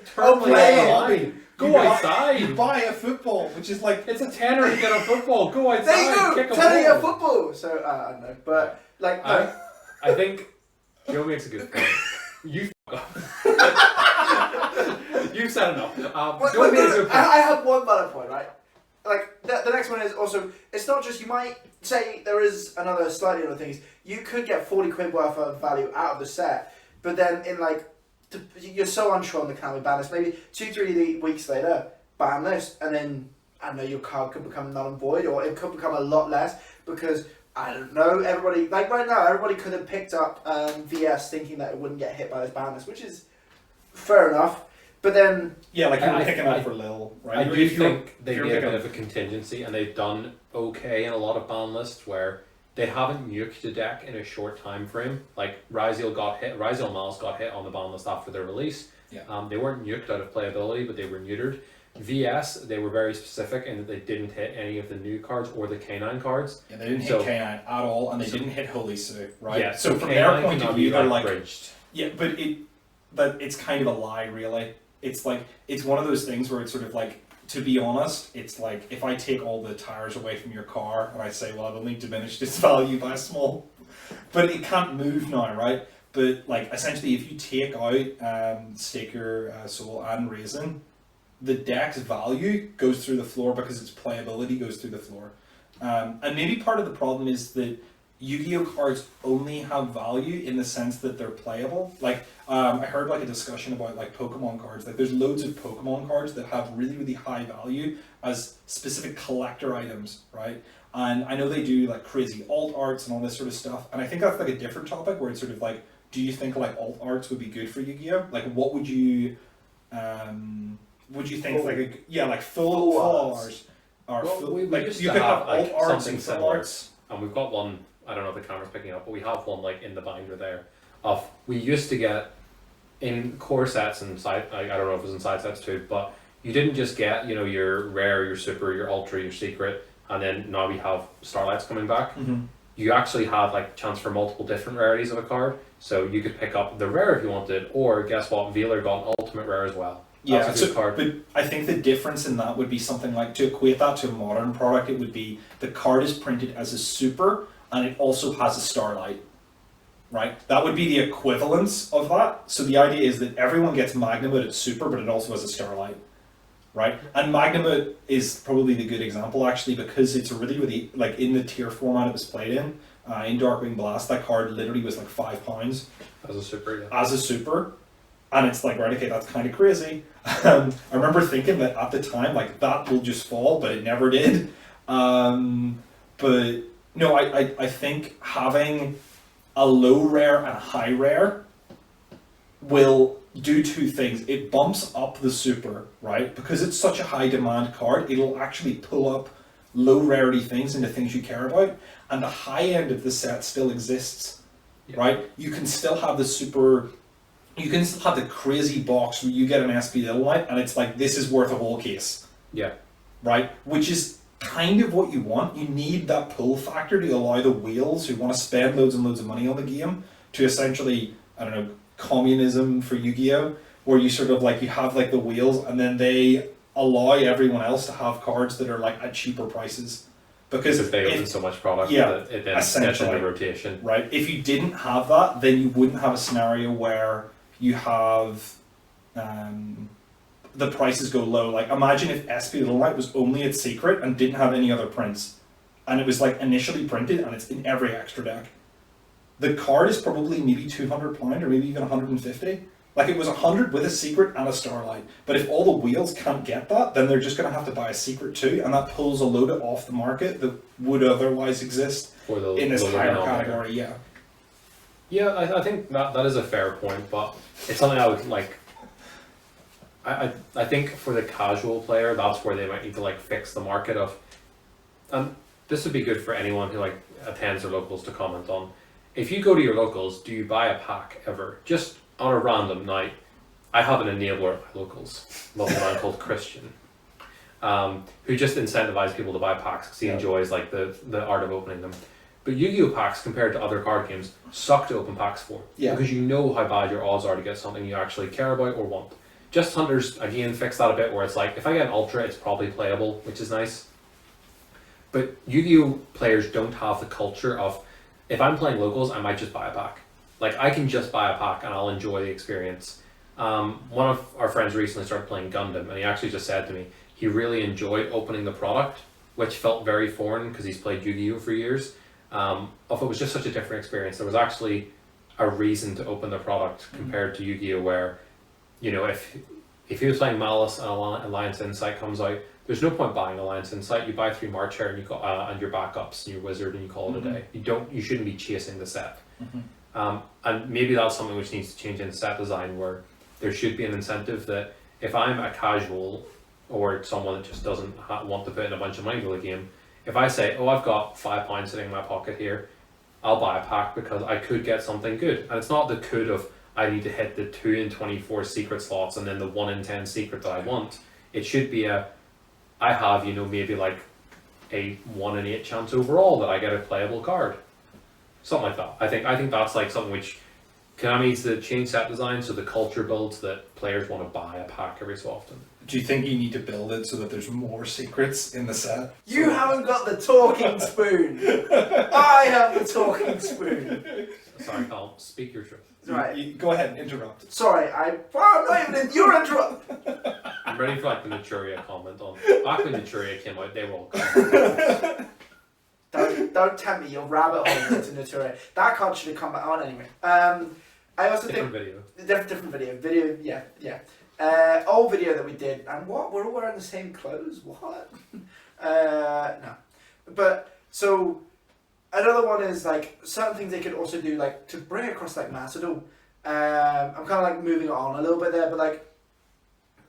Speaker 1: Playing.
Speaker 3: Go outside.
Speaker 2: You buy a football, which is like,
Speaker 3: it's a tenner to get a football. Go outside.
Speaker 1: There you go.
Speaker 3: Kick a
Speaker 1: Telling
Speaker 3: ball.
Speaker 1: you football. So I don't know, but like, no.
Speaker 3: I think Joe makes a good point. You You've said enough. Joe made a good point.
Speaker 1: I have one valid point, right? Like, the next one is also, it's not just, you might say there is another slightly other things. You could get 40 quid worth of value out of the set, but then in like, you're so unsure on the can we ban list. Maybe 2-3 weeks later, ban list, and then I don't know, your card could become null and void, or it could become a lot less because I don't know. Everybody, like right now, everybody could have picked up VS thinking that it wouldn't get hit by this ban list, which is fair enough. But then,
Speaker 2: yeah, like you're picking up for Lil, right?
Speaker 3: I do think they made a bit of a contingency, and they've done okay in a lot of ban lists where they haven't nuked a deck in a short time frame. Like Ryziel Miles got hit on the ban list after their release.
Speaker 2: Yeah.
Speaker 3: They weren't nuked out of playability, but they were neutered. VS, they were very specific in that they didn't hit any of the new cards or the K9 cards.
Speaker 2: Yeah, they didn't hit K9 at all, and they didn't hit Holy Sue, right?
Speaker 3: Yeah,
Speaker 2: so from their point of view, they're like,
Speaker 3: bridged.
Speaker 2: Yeah, but it's kind of a lie, really. It's like, it's one of those things where it's sort of like, to be honest, it's like, if I take all the tires away from your car and I say, well, I've only diminished its value by a small, but it can't move now, right? But like, essentially, if you take out Staker, Soul, and Raisin, the deck's value goes through the floor because its playability goes through the floor. And maybe part of the problem is that Yu-Gi-Oh cards only have value in the sense that they're playable. Like, I heard like a discussion about like Pokemon cards. Like, there's loads of Pokemon cards that have really, really high value as specific collector items, right? And I know they do like crazy alt arts and all this sort of stuff. And I think that's like a different topic where it's sort of like, do you think like alt arts would be good for Yu-Gi-Oh? Like, what would you think like full arts? Or
Speaker 3: well,
Speaker 2: full,
Speaker 3: we
Speaker 2: like
Speaker 3: used
Speaker 2: you
Speaker 3: to
Speaker 2: could
Speaker 3: have
Speaker 2: have alt
Speaker 3: like
Speaker 2: arts
Speaker 3: something
Speaker 2: and full
Speaker 3: similar,
Speaker 2: arts.
Speaker 3: and we've got one. I don't know if the camera's picking up, but we have one like in the binder there. We used to get in core sets and side, I don't know if it was in side sets too, but you didn't just get, you know, your rare, your super, your ultra, your secret, and then now we have starlights coming back. You actually had like chance for multiple different rarities of a card, so you could pick up the rare if you wanted, or guess what, Veeler got an ultimate rare as well.
Speaker 2: Yeah, so, card. But I think the difference in that would be something like, to equate that to a modern product, it would be the card is printed as a super and it also has a starlight, right? That would be the equivalence of that. So the idea is that everyone gets Magnamut at super, but it also has a starlight, right? And Magnamut is probably the good example actually, because it's really, like in the tier format it was played in Darkwing Blast, that card literally was like £5
Speaker 3: as a super. Yeah.
Speaker 2: As a super. And it's like, right, okay, that's kind of crazy. I remember thinking that at the time, like, that will just fall, but it never did. But no, I think having a low rare and a high rare will do two things. It bumps up the super, right? Because it's such a high demand card, it'll actually pull up low rarity things into things you care about. And the high end of the set still exists, right? You can still have the super... You can still have the crazy box where you get an SP Little Knight and it's like, this is worth a whole case.
Speaker 3: Yeah.
Speaker 2: Right? Which is kind of what you want. You need that pull factor to allow the whales who want to spend loads and loads of money on the game to essentially, I don't know, communism for Yu-Gi-Oh! Where you sort of like, you have like the whales and then they allow everyone else to have cards that are like at cheaper prices. Because
Speaker 3: they own so much product that it then gets into rotation.
Speaker 2: Right. If you didn't have that, then you wouldn't have a scenario where you have the prices go low. Like, imagine if SP Little Knight was only its secret and didn't have any other prints, and it was like initially printed and it's in every extra deck. The card is probably maybe £200 or maybe even 150. Like, it was 100 with a secret and a starlight. But if all the wheels can't get that, then they're just going to have to buy a secret too, and that pulls a load off the market that would otherwise exist in this higher category. Yeah.
Speaker 3: Yeah, I think that is a fair point, but it's something I would like. I think for the casual player, that's where they might need to like fix the market of. And this would be good for anyone who like attends their locals to comment on. If you go to your locals, do you buy a pack ever? Just on a random night. I have an enabler at my locals, a little man called Christian, who just incentivizes people to buy packs because he enjoys like the art of opening them. But Yu-Gi-Oh! Packs, compared to other card games, suck to open packs for.
Speaker 2: Yeah.
Speaker 3: Because you know how bad your odds are to get something you actually care about or want. Just Hunters, again, fix that a bit where it's like, if I get an Ultra, it's probably playable, which is nice. But Yu-Gi-Oh! Players don't have the culture of, if I'm playing locals, I might just buy a pack. Like, I can just buy a pack and I'll enjoy the experience. One of our friends recently started playing Gundam, and he actually just said to me, he really enjoyed opening the product, which felt very foreign because he's played Yu-Gi-Oh! For years. If it was just such a different experience, there was actually a reason to open the product compared to Yu-Gi-Oh! Where, you know, if he was playing Malice and Alliance Insight comes out, there's no point buying Alliance Insight. You buy 3 March Hare and you go and your backups and your Wizard and you call it a day. You shouldn't be chasing the set. And maybe that's something which needs to change in set design, where there should be an incentive that if I'm a casual or someone that just doesn't want to put in a bunch of money to the game, if I say, oh, I've got £5 sitting in my pocket here, I'll buy a pack because I could get something good. And it's not the could of, I need to hit the 2 in 24 secret slots and then the 1 in 10 secret that I want. It should be I have, you know, maybe like a 1 in 8 chance overall that I get a playable card. Something like that. I think that's like something which Konami needs to change set design so the culture builds that players want to buy a pack every so often.
Speaker 2: Do you think you need to build it so that there's more secrets in the set?
Speaker 1: You haven't got the talking spoon. I have the talking spoon.
Speaker 3: Sorry, Carl. Speak your truth.
Speaker 1: Right.
Speaker 2: You go ahead and interrupt.
Speaker 1: Sorry, I'm not even. You're interrupting.
Speaker 3: I'm ready for like the Naturia comment on. Back when Naturia came out, they were all.
Speaker 1: Don't tempt me. Your rabbit hole into Naturia. That card should have come back on anyway. I also
Speaker 3: different
Speaker 1: think
Speaker 3: video.
Speaker 1: Different video. Video. Yeah. Old video that we did, and what, we're all wearing the same clothes? What? No. But so another one is like certain things they could also do, like to bring across like Macedon. I'm kind of like moving on a little bit there, but like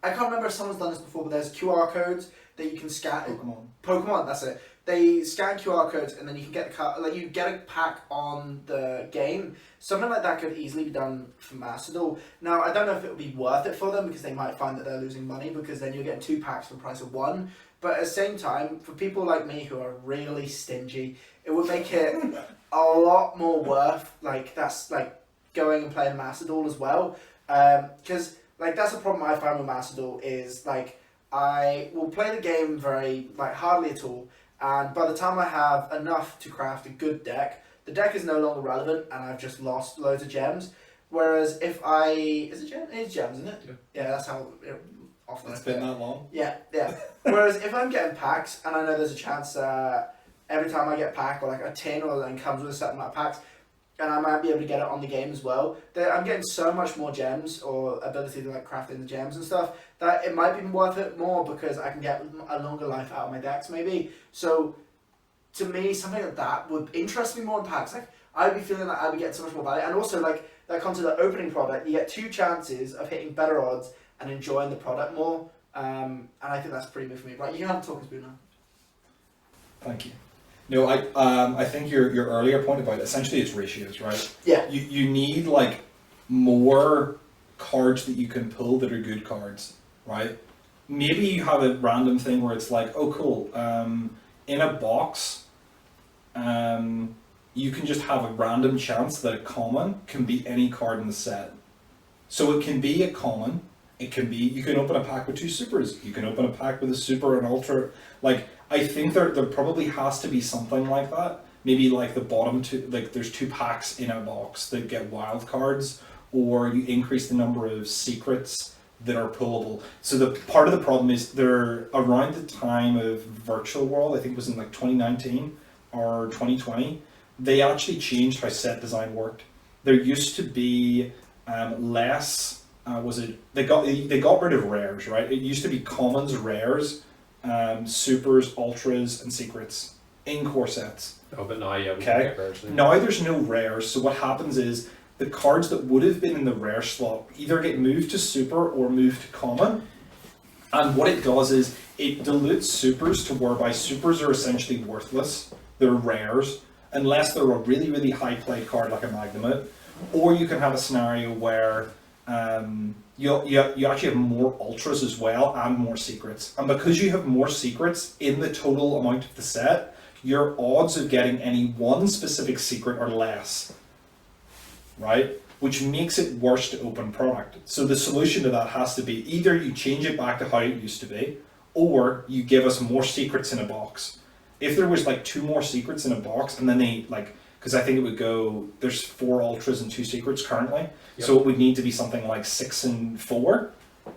Speaker 1: I can't remember if someone's done this before, but there's QR codes that you can scan.
Speaker 2: Pokemon,
Speaker 1: that's it. they scan QR codes and then you can get the card, like you get a pack on the game. Something like that could easily be done for Macedon. Now, I don't know if it would be worth it for them because they might find that they're losing money because then you're getting 2 packs for the price of 1. But at the same time, for people like me who are really stingy, it would make it a lot more worth, like, that's, like, going and playing Macedon as well. Because, like, that's the problem I find with Macedon is, like, I will play the game very, like, hardly at all. And by the time I have enough to craft a good deck, the deck is no longer relevant and I've just lost loads of gems. Whereas if I... Is it gems? It's gems, isn't it? Yeah, that's how... Often
Speaker 2: it's been that long.
Speaker 1: Yeah. Whereas if I'm getting packs and I know there's a chance every time I get a pack or like a tin or then comes with a certain amount of packs and I might be able to get it on the game as well, that I'm getting so much more gems or ability to like craft in the gems and stuff that it might be worth it more because I can get a longer life out of my decks maybe. So to me, something like that would interest me more in packs. Like I'd be feeling like I'd be getting so much more value, and also like that comes to the opening product. You get 2 chances of hitting better odds and enjoying the product more, and I think that's pretty good for me. Right, you can have a talking spoon now.
Speaker 2: Thank you. No, I think your earlier point about essentially it's ratios, right?
Speaker 1: Yeah.
Speaker 2: You need like more cards that you can pull that are good cards, right? Maybe you have a random thing where it's like, oh cool, in a box, you can just have a random chance that a common can be any card in the set. So it can be a common. It can be, you can open a pack with 2 supers. You can open a pack with a super and ultra. Like, I think there probably has to be something like that. Maybe like the bottom 2, like there's 2 packs in a box that get wild cards, or you increase the number of secrets that are pullable. So the part of the problem is they're around the time of Virtual World, I think it was in like 2019 or 2020, they actually changed how set design worked. There used to be less... they got rid of rares, right? It used to be commons, rares, supers, ultras, and secrets in core sets.
Speaker 3: Oh, but now, yeah, we
Speaker 2: can
Speaker 3: get rares.
Speaker 2: Now there's no rares, so what happens is the cards that would have been in the rare slot either get moved to super or moved to common. And what it does is it dilutes supers to whereby supers are essentially worthless. They're rares, unless they're a really, really high play card like a Magnamite. Or you can have a scenario where you actually have more ultras as well and more secrets. And because you have more secrets in the total amount of the set, your odds of getting any one specific secret are less, right? Which makes it worse to open product. So the solution to that has to be either you change it back to how it used to be, or you give us more secrets in a box. If there was like 2 more secrets in a box and then they like, because I think it would go, there's 4 ultras and 2 secrets currently. Yep. So it would need to be something like 6 and 4.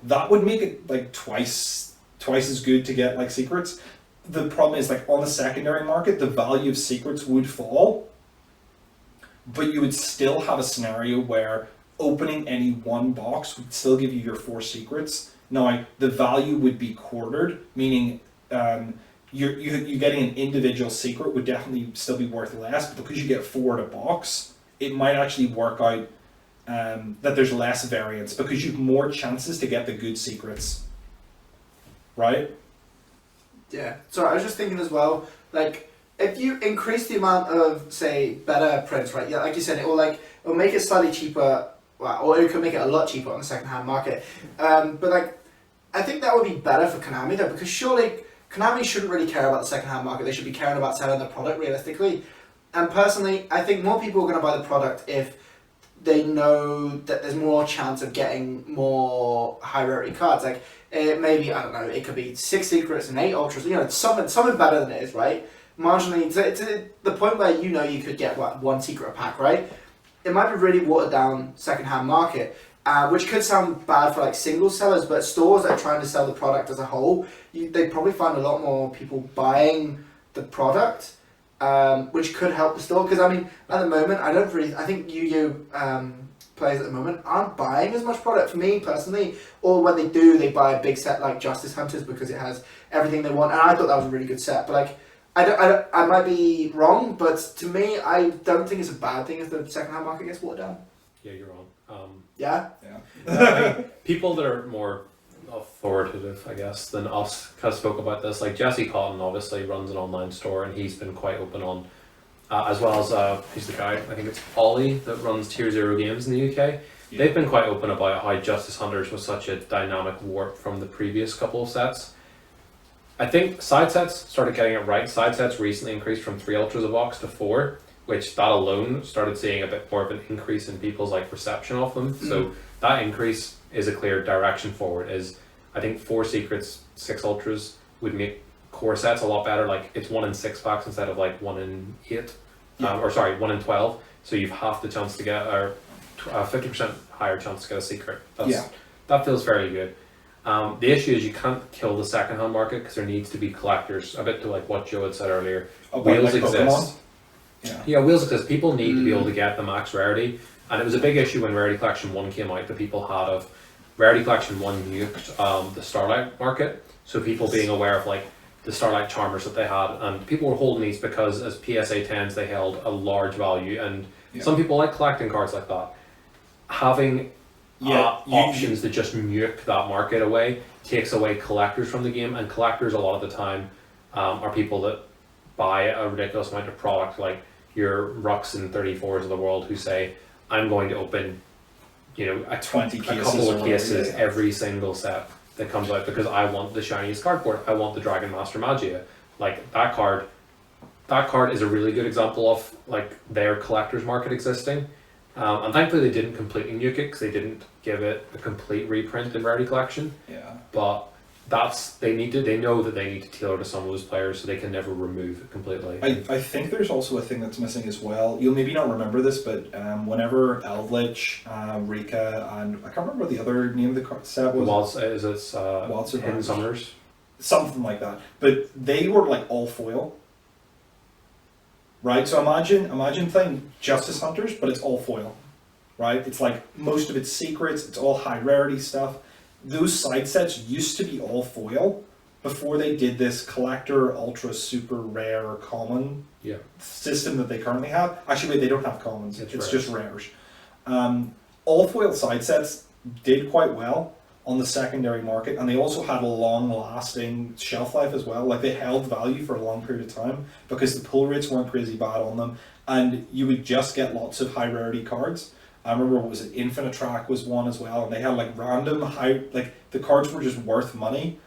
Speaker 2: That would make it like twice as good to get like secrets. The problem is like on the secondary market, the value of secrets would fall, but you would still have a scenario where opening any one box would still give you your 4 secrets. Now the value would be quartered, meaning you getting an individual secret would definitely still be worth less, but because you get 4 in a box, it might actually work out that there's less variance because you have more chances to get the good secrets, right?
Speaker 1: Yeah. So I was just thinking as well, like if you increase the amount of say better prints, right? Yeah, like you said, it will make it slightly cheaper, well, or it could make it a lot cheaper on the second-hand market. But like, I think that would be better for Konami though, because surely Konami shouldn't really care about the second-hand market. They should be caring about selling the product realistically. And personally, I think more people are going to buy the product if they know that there's more chance of getting more high rarity cards. Like maybe, I don't know, it could be 6 secrets and 8 ultras. You know, it's something better than it is, right? Marginally, to the point where you know you could get what 1 secret a pack, right? It might be really watered down second-hand market. Which could sound bad for like single sellers, but stores that are trying to sell the product as a whole, they probably find a lot more people buying the product, which could help the store. Because I mean, at the moment, I think Yu-Gi-Oh! Players at the moment aren't buying as much product for me personally, or when they do, they buy a big set like Justice Hunters because it has everything they want, and I thought that was a really good set. But like, I might be wrong, but to me, I don't think it's a bad thing if the second-hand market gets watered down.
Speaker 3: Yeah, you're wrong.
Speaker 1: Yeah?
Speaker 3: Yeah. People that are more authoritative, I guess, than us has spoke about this. Like Jesse Cotton obviously runs an online store, and he's been quite open on, as well as he's the guy, I think it's Ollie, that runs Tier Zero Games in the UK. Yeah. They've been quite open about how Justice Hunters was such a dynamic warp from the previous couple of sets. I think side sets started getting it right. Side sets recently increased from 3 Ultras a box to 4, which that alone started seeing a bit more of an increase in people's like perception of them. So that increase is a clear direction forward. Is I think 4 secrets, 6 ultras would make core sets a lot better. Like it's 1 in 6 packs instead of like 1 in 8, or sorry, 1 in 12. So you've half the chance to get, or 50% higher chance to get a secret. That feels fairly good. The issue is you can't kill the second-hand market because there needs to be collectors. A bit to like what Joe had said earlier. Wheels like exist. Yeah, wheels exist. People need to be able to get the max rarity, and it was a big issue when Rarity Collection 1 came out that people had of Rarity Collection 1 nuked the Starlight market. So people being aware of like the Starlight Charmers that they had, and people were holding these because as PSA 10s they held a large value, and some people like collecting cards like that. Having options that just nuke that market away takes away collectors from the game, and collectors a lot of the time are people that buy a ridiculous amount of product, like your Rux and 34s of the world who say, I'm going to open, you know, a
Speaker 2: 20 cases,
Speaker 3: a couple of cases every single set that comes out because I want the shiniest cardboard. I want the Dragon Master Magia. Like that card is a really good example of like their collector's market existing. And thankfully they didn't completely nuke it because they didn't give it a complete reprint in Rarity Collection.
Speaker 2: Yeah.
Speaker 3: But they know that they need to tailor to some of those players so they can never remove it completely.
Speaker 2: I think there's also a thing that's missing as well. You'll maybe not remember this, but whenever Eldritch, Rika, and I can't remember what the other name of the set was.
Speaker 3: Hidden Summoners?
Speaker 2: Something like that. But they were like all foil. Right? So imagine playing Justice Hunters, but it's all foil. Right? It's like most of it's secrets, it's all high rarity stuff. Those side sets used to be all foil before they did this collector, ultra, super rare, common system that they currently have. Actually, they don't have commons. It's just rares. All foil side sets did quite well on the secondary market, and they also had a long-lasting shelf life as well. Like they held value for a long period of time because the pull rates weren't crazy bad on them, and you would just get lots of high rarity cards. I remember, what was it, Infinite Track was one as well, and they had like random high, like the cards were just worth money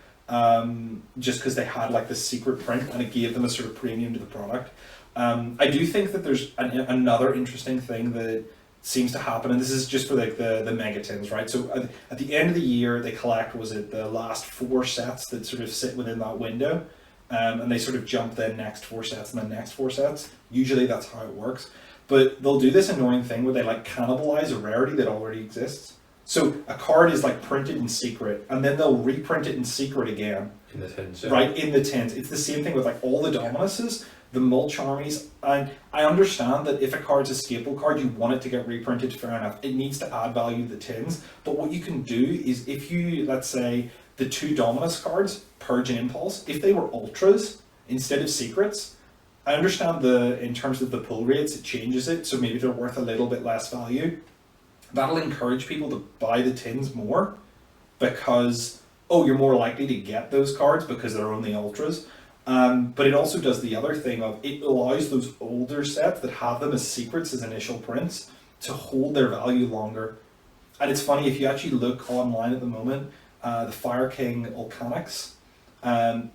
Speaker 2: just because they had like this secret print and it gave them a sort of premium to the product. I do think that there's another interesting thing that seems to happen, and this is just for like the megatins, right? So at the end of the year they collect, was it the last 4 sets that sort of sit within that window, and they sort of jump the next 4 sets and the next 4 sets. Usually that's how it works. But they'll do this annoying thing where they like cannibalize a rarity that already exists. So a card is like printed in secret, and then they'll reprint it in secret again.
Speaker 3: In the tins,
Speaker 2: right, in the tins. It's the same thing with like all the Dominuses, the Mulch Armies. And I understand that if a card's a staple card, you want it to get reprinted, fair enough. It needs to add value to the tins. But what you can do is if you, let's say, the 2 Dominus cards, Purge and Impulse, if they were Ultras instead of secrets, I understand in terms of the pull rates, it changes it, so maybe they're worth a little bit less value. That'll encourage people to buy the tins more because, you're more likely to get those cards because they're only ultras. But it also does the other thing of, it allows those older sets that have them as secrets, as initial prints, to hold their value longer. And it's funny, if you actually look online at the moment, the Fire King Volcanics,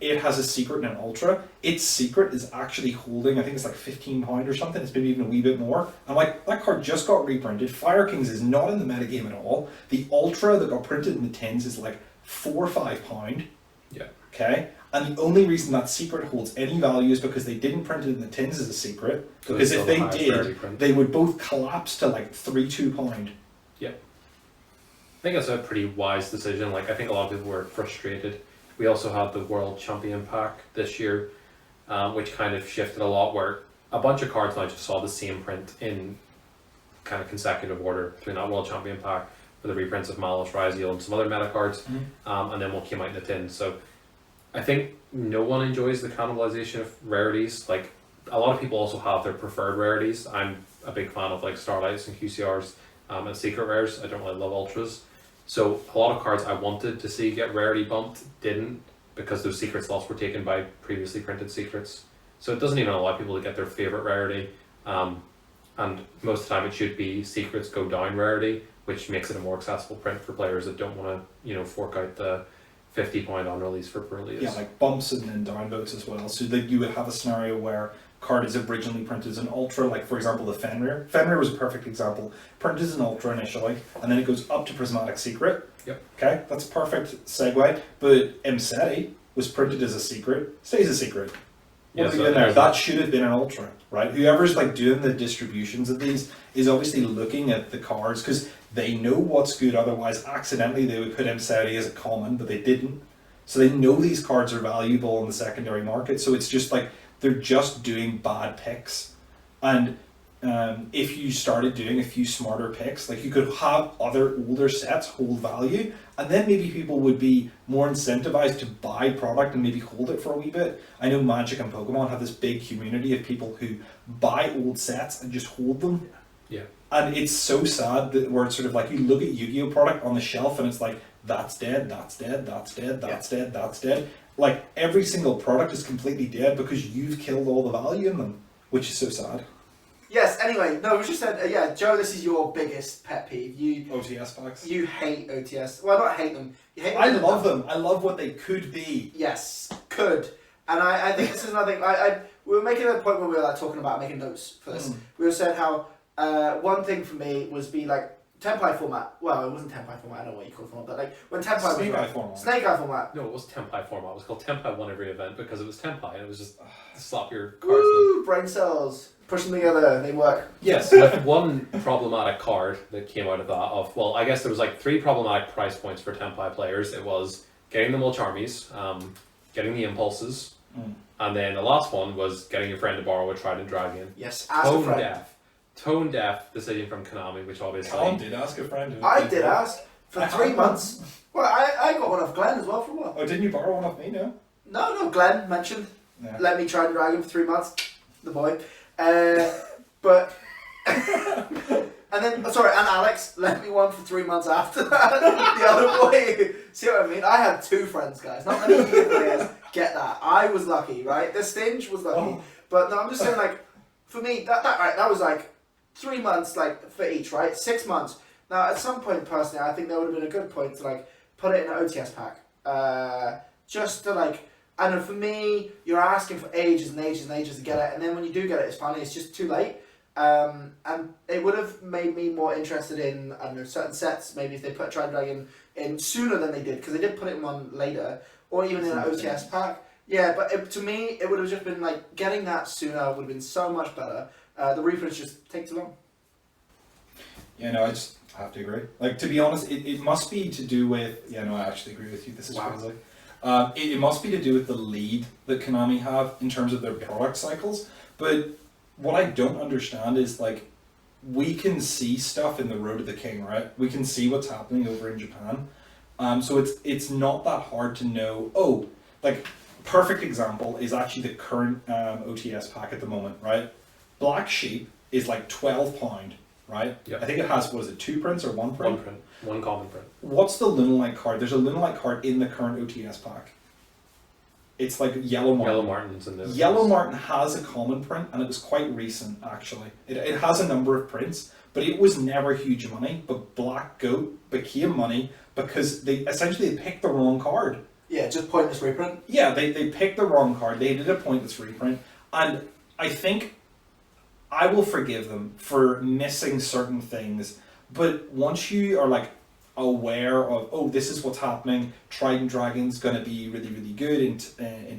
Speaker 2: it has a secret and an ultra. Its secret is actually holding, I think it's like £15 or something. It's maybe even a wee bit more. I'm like, that card just got reprinted. Fire Kings is not in the metagame at all. The ultra that got printed in the tins is like £4 or £5.
Speaker 3: Yeah.
Speaker 2: Okay. And the only reason that secret holds any value is because they didn't print it in the tins as a secret.
Speaker 3: So
Speaker 2: because if they did, they would both collapse to like £3-2.
Speaker 3: Yeah. I think that's a pretty wise decision. Like I think a lot of people were frustrated. We also had the World Champion Pack this year, which kind of shifted a lot, where a bunch of cards now just saw the same print in kind of consecutive order between that World Champion Pack for the reprints of Malus, Ryziel, and some other meta cards, and then what came out in the tin. So I think no one enjoys the cannibalization of rarities. Like a lot of people also have their preferred rarities. I'm a big fan of like Starlights and QCRs and Secret Rares. I don't really love Ultras. So a lot of cards I wanted to see get rarity bumped didn't, because those secret slots were taken by previously printed secrets. So it doesn't even allow people to get their favorite rarity. And most of the time it should be secrets go down rarity, which makes it a more accessible print for players that don't want to, fork out the £50 on release for Brilliant.
Speaker 2: Yeah, like bumps and then down votes as well. So that you would have a scenario where card is originally printed as an ultra, like for example the Fenrir. Fenrir was a perfect example. Printed as an ultra initially, and then it goes up to Prismatic Secret.
Speaker 3: Yep.
Speaker 2: Okay, that's a perfect segue. But Mseti was printed as a secret, stays a secret. What are we doing there? That should have been an ultra, right? Whoever's like doing the distributions of these is obviously looking at the cards because they know what's good. Otherwise, accidentally they would put Mseti as a common, but they didn't. So they know these cards are valuable in the secondary market. So it's just like they're just doing bad picks. And if you started doing a few smarter picks, like you could have other older sets hold value, and then maybe people would be more incentivized to buy product and maybe hold it for a wee bit. I know Magic and Pokemon have this big community of people who buy old sets and just hold them.
Speaker 3: Yeah.
Speaker 2: And it's so sad that where it's sort of like you look at Yu-Gi-Oh product on the shelf and it's like, that's dead, that's dead, that's dead, that's dead, that's dead. Like every single product is completely dead because you've killed all the value in them, which is so sad.
Speaker 1: Yes, anyway, no, we just said, Joe, this is your biggest pet peeve.
Speaker 2: OTS packs.
Speaker 1: You hate OTS. Well, not hate them. You hate them.
Speaker 2: I love them. I love what they could be.
Speaker 1: Yes, could. And I think this is another thing. We were making a point where we were like talking about making notes for this. We were saying how one thing for me was be like Tenpai format. Well, it wasn't Tenpai format. I don't know what you call it format, but like when Tenpai
Speaker 2: Snake Eye
Speaker 1: was
Speaker 2: format.
Speaker 1: Snake Eye format.
Speaker 3: No, it was Tenpai format. It was called Tenpai One every event because it was Tenpai and it was just slap your cards.
Speaker 1: Woo! Brain cells. Push them together. They work.
Speaker 3: Yes, with one problematic card that came out of that. Well, I guess there was like 3 problematic price points for Tenpai players. It was getting the Mulcharmies, getting the Impulses, and then the last one was getting your friend to borrow a Trident Dragon.
Speaker 1: Yes, ask a friend.
Speaker 3: Tone deaf decision from Konami, which obviously...
Speaker 2: Tom did ask a friend.
Speaker 1: I did ask for 3 months. Well, I got one off Glenn as well for a while.
Speaker 2: Oh, didn't you borrow one off me? No.
Speaker 1: No, Glenn mentioned.
Speaker 2: Yeah.
Speaker 1: Let me try and drag him for 3 months. The boy. But and then and Alex lent me one for 3 months after that. The other boy. See what I mean? I had 2 friends, guys. Not many players get that. I was lucky, right? The Stinge was lucky. Oh. But no, I'm just saying, like, for me, that was like 3 months, like, for each, right? 6 months. Now, at some point, personally, I think there would have been a good point to, like, put it in an OTS pack. Just to, like, I don't know, for me, you're asking for ages and ages and ages to get it, and then when you do get it, it's finally, it's just too late. And it would have made me more interested in, I don't know, certain sets, maybe if they put Trident Dragon in sooner than they did, because they did put it in one later, or even in an OTS pack. Yeah, but to me, it would have just been like, getting that sooner would have been so much better. The reprints just take too long.
Speaker 2: Yeah, no, I just have to agree. Like, to be honest, it must be to do with, yeah, no, I actually agree with you, this is crazy. It must be to do with the lead that Konami have in terms of their product cycles, but what I don't understand is, like, we can see stuff in the Road to the King, right? We can see what's happening over in Japan. So it's not that hard to know, like, perfect example is actually the current OTS pack at the moment, right? Black Sheep is like £12, right?
Speaker 3: Yep.
Speaker 2: I think it has, 2 prints or 1 print?
Speaker 3: 1 print. 1 common print.
Speaker 2: What's the Lunalite card? There's a Lunalite card in the current OTS pack. It's like Yellow Martin.
Speaker 3: Yellow Martin's in there.
Speaker 2: Yellow Martin has a common print, and it was quite recent, actually. It has a number of prints, but it was never huge money. But Black Goat became money because they essentially picked the wrong card.
Speaker 1: Yeah, just pointless reprint.
Speaker 2: Yeah, they picked the wrong card. They did a pointless reprint. And I think I will forgive them for missing certain things. But once you are like aware of, this is what's happening, Trident Dragon's going to be really, really good in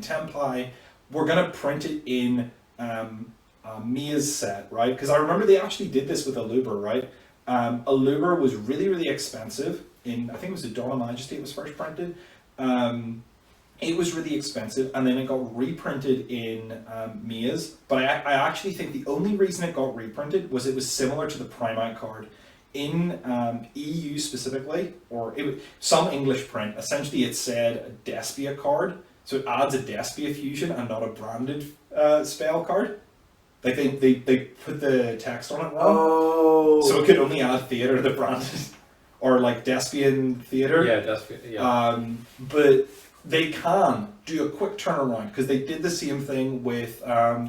Speaker 2: Tenpai, we're going to print it in Mia's set, right? Because I remember they actually did this with Aluber, right? Aluber was really, really expensive. I think it was the Dawn of Majesty it was first printed. It was really expensive, and then it got reprinted in Mia's. But I actually think the only reason it got reprinted was it was similar to the Primite card. In EU specifically, or some English print, essentially it said a Despia card, so it adds a Despia fusion and not a branded spell card. Like they put the text on it wrong, so it could only add theater to the branded. or like Despian Theatre.
Speaker 3: Yeah, Despian. Yeah.
Speaker 2: But they can do a quick turnaround because they did the same thing with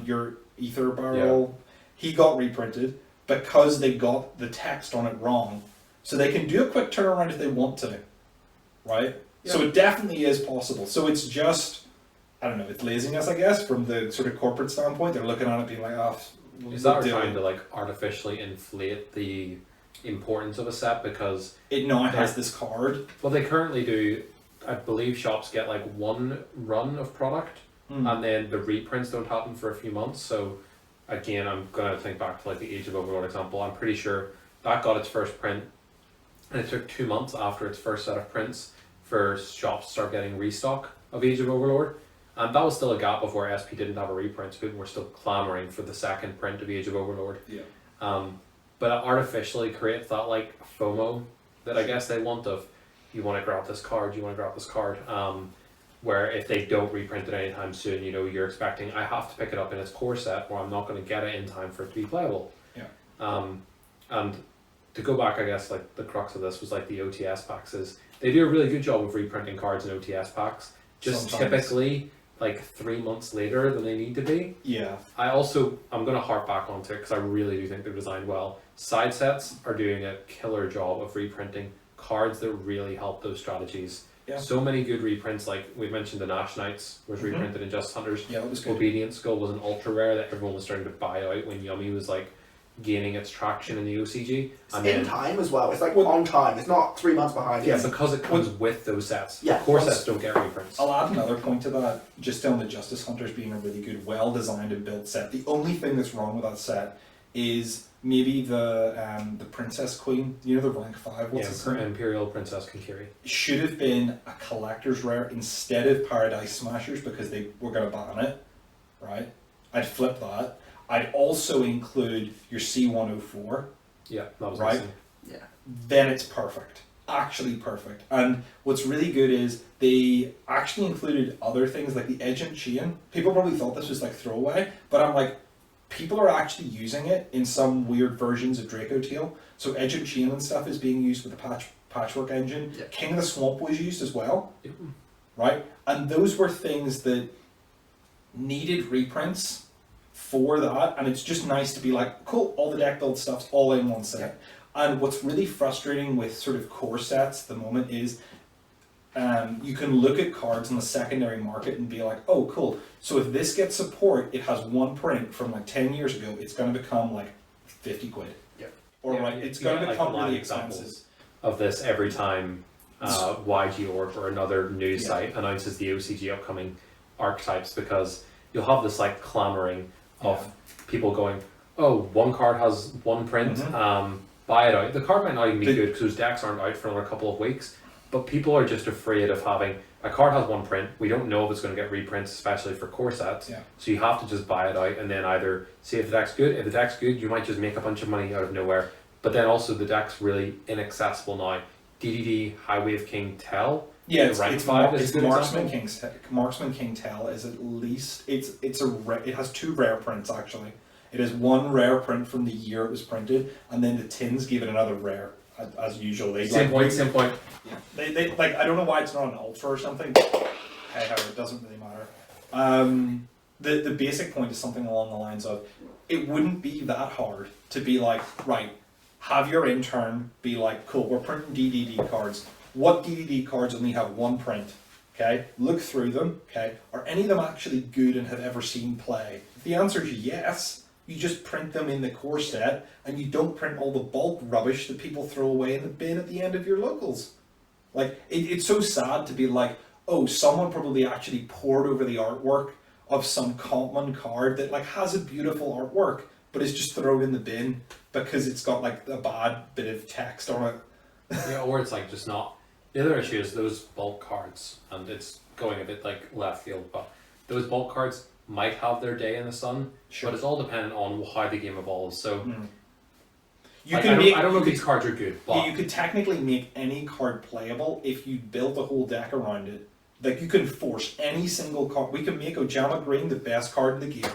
Speaker 2: your Ether Barrel. Yeah. He got reprinted because they got the text on it wrong. So they can do a quick turnaround if they want to, right? Yeah. So it definitely is possible. So it's just, I don't know, it's laziness, I guess, from the sort of corporate standpoint. They're looking at it being like, oh,
Speaker 3: is that trying to like artificially inflate the importance of a set because
Speaker 2: it now has this card?
Speaker 3: Well, they currently do. I believe shops get like one run of product, and then the reprints don't happen for a few months. So again, I'm gonna think back to like the Age of Overlord example. I'm pretty sure that got its first print, and it took 2 months after its first set of prints for shops to start getting restock of Age of Overlord. And that was still a gap before SP didn't have a reprint, so people were still clamoring for the second print of Age of Overlord.
Speaker 2: Yeah.
Speaker 3: But it artificially creates that like FOMO that I guess they want of, you want to grab this card, you want to grab this card. Where if they don't reprint it anytime soon, you know, you're expecting, I have to pick it up in its core set or I'm not going to get it in time for it to be playable.
Speaker 2: Yeah.
Speaker 3: And to go back, I guess, like the crux of this was like the OTS packs is, they do a really good job of reprinting cards in OTS packs, just sometimes. Typically like 3 months later than they need to be.
Speaker 2: Yeah.
Speaker 3: I'm going to harp back onto it because I really do think they're designed well. Side sets are doing a killer job of reprinting cards that really help those strategies. Yeah. So many good reprints, like we mentioned the Nash Knights was reprinted in Just Hunters.
Speaker 2: Yeah, that was good.
Speaker 3: Obedient Skull was an ultra rare that everyone was starting to buy out when Yummy was like gaining its traction in the OCG.
Speaker 1: It's in time as well. It's like on time. It's not 3 months behind.
Speaker 3: Yeah, because it comes with those sets.
Speaker 1: Yeah.
Speaker 3: Core sets don't get reprints.
Speaker 2: I'll add another point to that, just on the Justice Hunters being a really good, well-designed and built set. The only thing that's wrong with that set is maybe the Princess Queen, you know, the rank 5.
Speaker 3: What's the Imperial Princess Kinkiri.
Speaker 2: Should have been a collector's rare instead of Paradise Smashers because they were going to ban it, right? I'd flip that. I'd also include your C104.
Speaker 3: Yeah, that was
Speaker 2: right.
Speaker 3: Missing.
Speaker 1: Yeah.
Speaker 2: Then it's perfect. Actually perfect. And what's really good is they actually included other things like the Edge and Chain. People probably thought this was like throwaway, but I'm like, people are actually using it in some weird versions of Draco Tail. So Edge and Chain and stuff is being used with the Patchwork engine.
Speaker 1: Yeah.
Speaker 2: King of the Swamp was used as well.
Speaker 3: Yep.
Speaker 2: Right? And those were things that needed reprints for that, and it's just nice to be like, cool, all the deck build stuff's all in one set. Yeah. And what's really frustrating with sort of core sets at the moment is you can look at cards in the secondary market and be like, oh cool, so if this gets support, it has one print from like 10 years ago, it's going to become like 50 quid.
Speaker 1: Yeah.
Speaker 2: Or yeah, like it's going to become really expensive.
Speaker 3: Of this every time YG or another news site announces the OCG upcoming archetypes, because you'll have this like clamoring of people going, oh, one card has one print, buy it out. The card might not even be good because those decks aren't out for another couple of weeks, but people are just afraid of having, a card has one print, we don't know if it's going to get reprints, especially for core sets, so you have to just buy it out and then either see if the deck's good. If the deck's good, you might just make a bunch of money out of nowhere, but then also the deck's really inaccessible now. DDD Highway of King Tell.
Speaker 2: Yeah, it's Marksman King Tell is at least it has 2 rare prints actually. It has 1 rare print from the year it was printed, and then the tins gave it another rare as usual.
Speaker 3: Same point.
Speaker 2: Yeah. They like, I don't know why it's not an ultra or something. Hey, it doesn't really matter. The basic point is something along the lines of, it wouldn't be that hard to be like, right, have your intern be like, cool, we're printing DDD cards. What DDD cards only have 1 print? Okay, look through them. Okay, are any of them actually good and have ever seen play? If the answer is yes, you just print them in the core set, and you don't print all the bulk rubbish that people throw away in the bin at the end of your locals. Like, it's so sad to be like, oh, someone probably actually poured over the artwork of some common card that like has a beautiful artwork, but is just thrown in the bin because it's got like a bad bit of text on it.
Speaker 3: Yeah, or it's like just not. The other issue is those bulk cards, and it's going a bit like left field, but those bulk cards might have their day in the sun, but it's all dependent on how the game evolves. So I don't know if these cards are good, but
Speaker 2: you could technically make any card playable if you built a whole deck around it. Like, you can force any single card. We can make Ojama Green the best card in the game,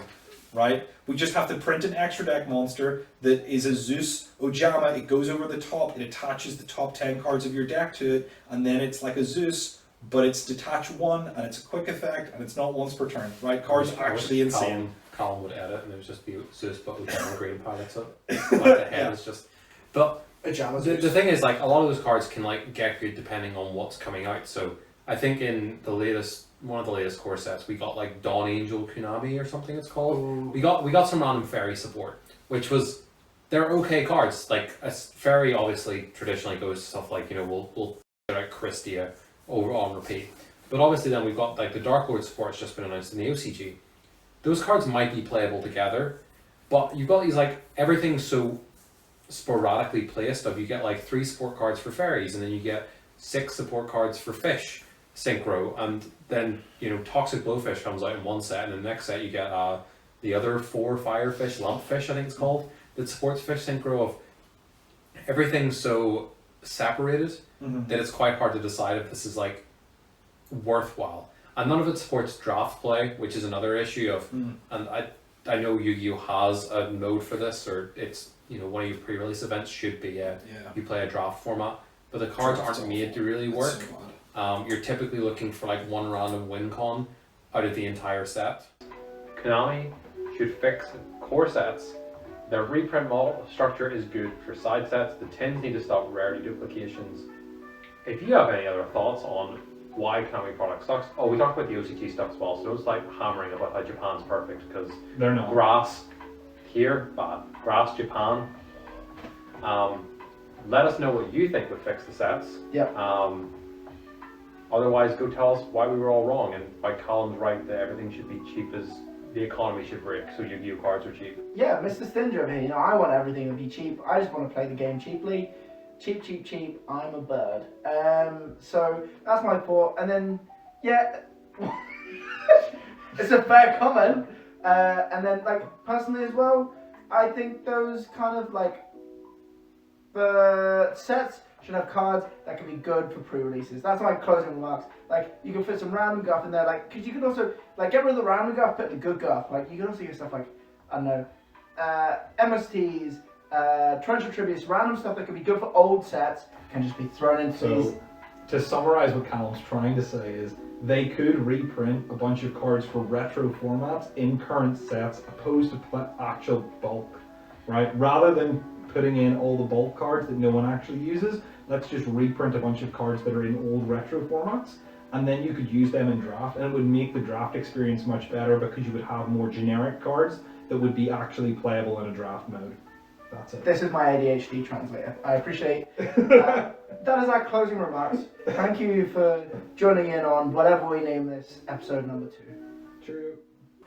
Speaker 2: right? We just have to print an extra deck monster that is a Zeus Ojama. It goes over the top, it attaches the top 10 cards of your deck to it, and then it's like a Zeus, but it's detach 1, and it's a quick effect, and it's not once per turn, right? Cards actually insane.
Speaker 3: Colin would edit, and it would just be Zeus, but with green pilots up. Like the head is just... But the thing is, like, a lot of those cards can, like, get good depending on what's coming out, so I think in the latest... One of the latest core sets, we got like Dawn Angel Kunami or something it's called. Ooh. We got some random fairy support, which was, they're okay cards. Like a fairy obviously traditionally goes to stuff like, you know, we'll put out Christia over on repeat. But obviously then we've got like the Dark Lord support's just been announced in the OCG. Those cards might be playable together, but you've got these like everything's so sporadically placed. You get like 3 support cards for fairies, and then you get 6 support cards for fish synchro, and then, you know, Toxic Blowfish comes out in one set, and in the next set you get the other 4 Firefish, Lumpfish I think it's called, that supports fish synchro. Of everything's so separated that it's quite hard to decide if this is like worthwhile, and none of it supports draft play, which is another issue of and I know Yu-Gi-Oh has a mode for this, or it's, you know, one of your pre-release events should be you play a draft format, but the cards aren't made to really work. You're typically looking for like 1 random win con out of the entire set. Konami should fix core sets. Their reprint model structure is good for side sets. The tins need to stop rarity duplications. If you have any other thoughts on why Konami product sucks, we talked about the OCG stuff as well, so don't like hammering about how Japan's perfect, because
Speaker 2: they're not.
Speaker 3: Grass here, bad. Grass Japan. Let us know what you think would fix the sets.
Speaker 1: Yep.
Speaker 3: Otherwise, go tell us why we were all wrong and why Colin's right that everything should be cheap as the economy should break, so Yu-Gi-Oh cards are cheap.
Speaker 1: Yeah, Mr. Stinger over here, you know, I want everything to be cheap. I just want to play the game cheaply. Cheap, cheap, cheap, I'm a bird. So, that's my thought. And then, yeah, it's a fair comment. And then, like, personally as well, I think those kind of, like, the sets should have cards that can be good for pre-releases. That's my closing remarks. Like, you can fit some random guff in there, like, because you can also, like, get rid of the random guff, put the good guff. Like, you can also get stuff like, I don't know, MSTs, torrential tributes, random stuff that can be good for old sets, can just be thrown into these.
Speaker 2: To summarize what Callum's trying to say is, they could reprint a bunch of cards for retro formats in current sets, opposed to actual bulk, right? Rather than putting in all the bulk cards that no one actually uses, let's just reprint a bunch of cards that are in old retro formats, and then you could use them in draft, and it would make the draft experience much better because you would have more generic cards that would be actually playable in a draft mode. That's it.
Speaker 1: This is my ADHD translator. I appreciate that is our closing remarks. Thank you for joining in on whatever we name this, episode number 2.
Speaker 2: True.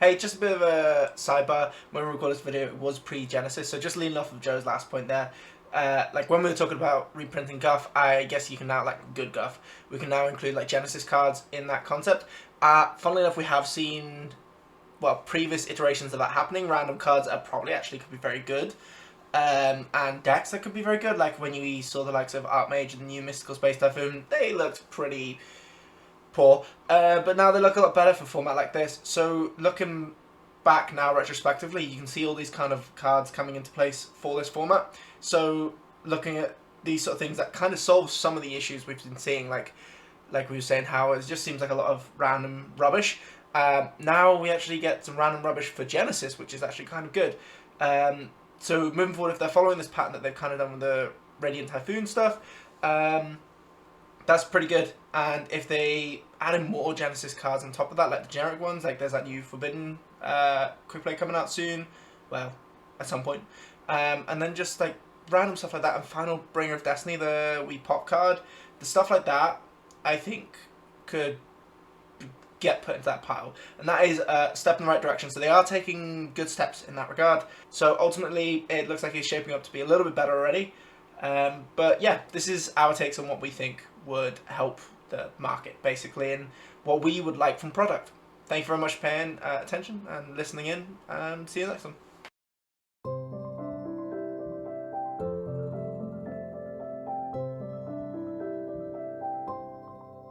Speaker 1: Hey, just a bit of a sidebar. When we recorded this video, it was pre-Genesis, so just leaning off of Joe's last point there. Like when we were talking about reprinting guff, I guess you can now, like good guff, we can now include like Genesis cards in that concept. Funnily enough, we have seen, well, previous iterations of that happening. Random cards are probably actually could be very good. And decks that could be very good, like when you saw the likes of Archmage and the new Mystical Space Typhoon, they looked pretty poor, but now they look a lot better for a format like this. So looking back now retrospectively, you can see all these kind of cards coming into place for this format. So looking at these sort of things, that kind of solves some of the issues we've been seeing, like we were saying, how it just seems like a lot of random rubbish. Now we actually get some random rubbish for Genesis, which is actually kind of good. So moving forward, if they're following this pattern that they've kind of done with the Radiant Typhoon stuff, that's pretty good. And if they add in more Genesis cards on top of that, like the generic ones, like there's that new Forbidden quick play coming out soon, well, at some point, and then just like random stuff like that, and final Bringer of Destiny, the Wii Pop card, the stuff like that, I think could get put into that pile, and that is a step in the right direction. So they are taking good steps in that regard. So ultimately, it looks like it's shaping up to be a little bit better already. But yeah, this is our takes on what we think would help the market, basically, and what we would like from product. Thank you very much for paying attention and listening in, and see you next time.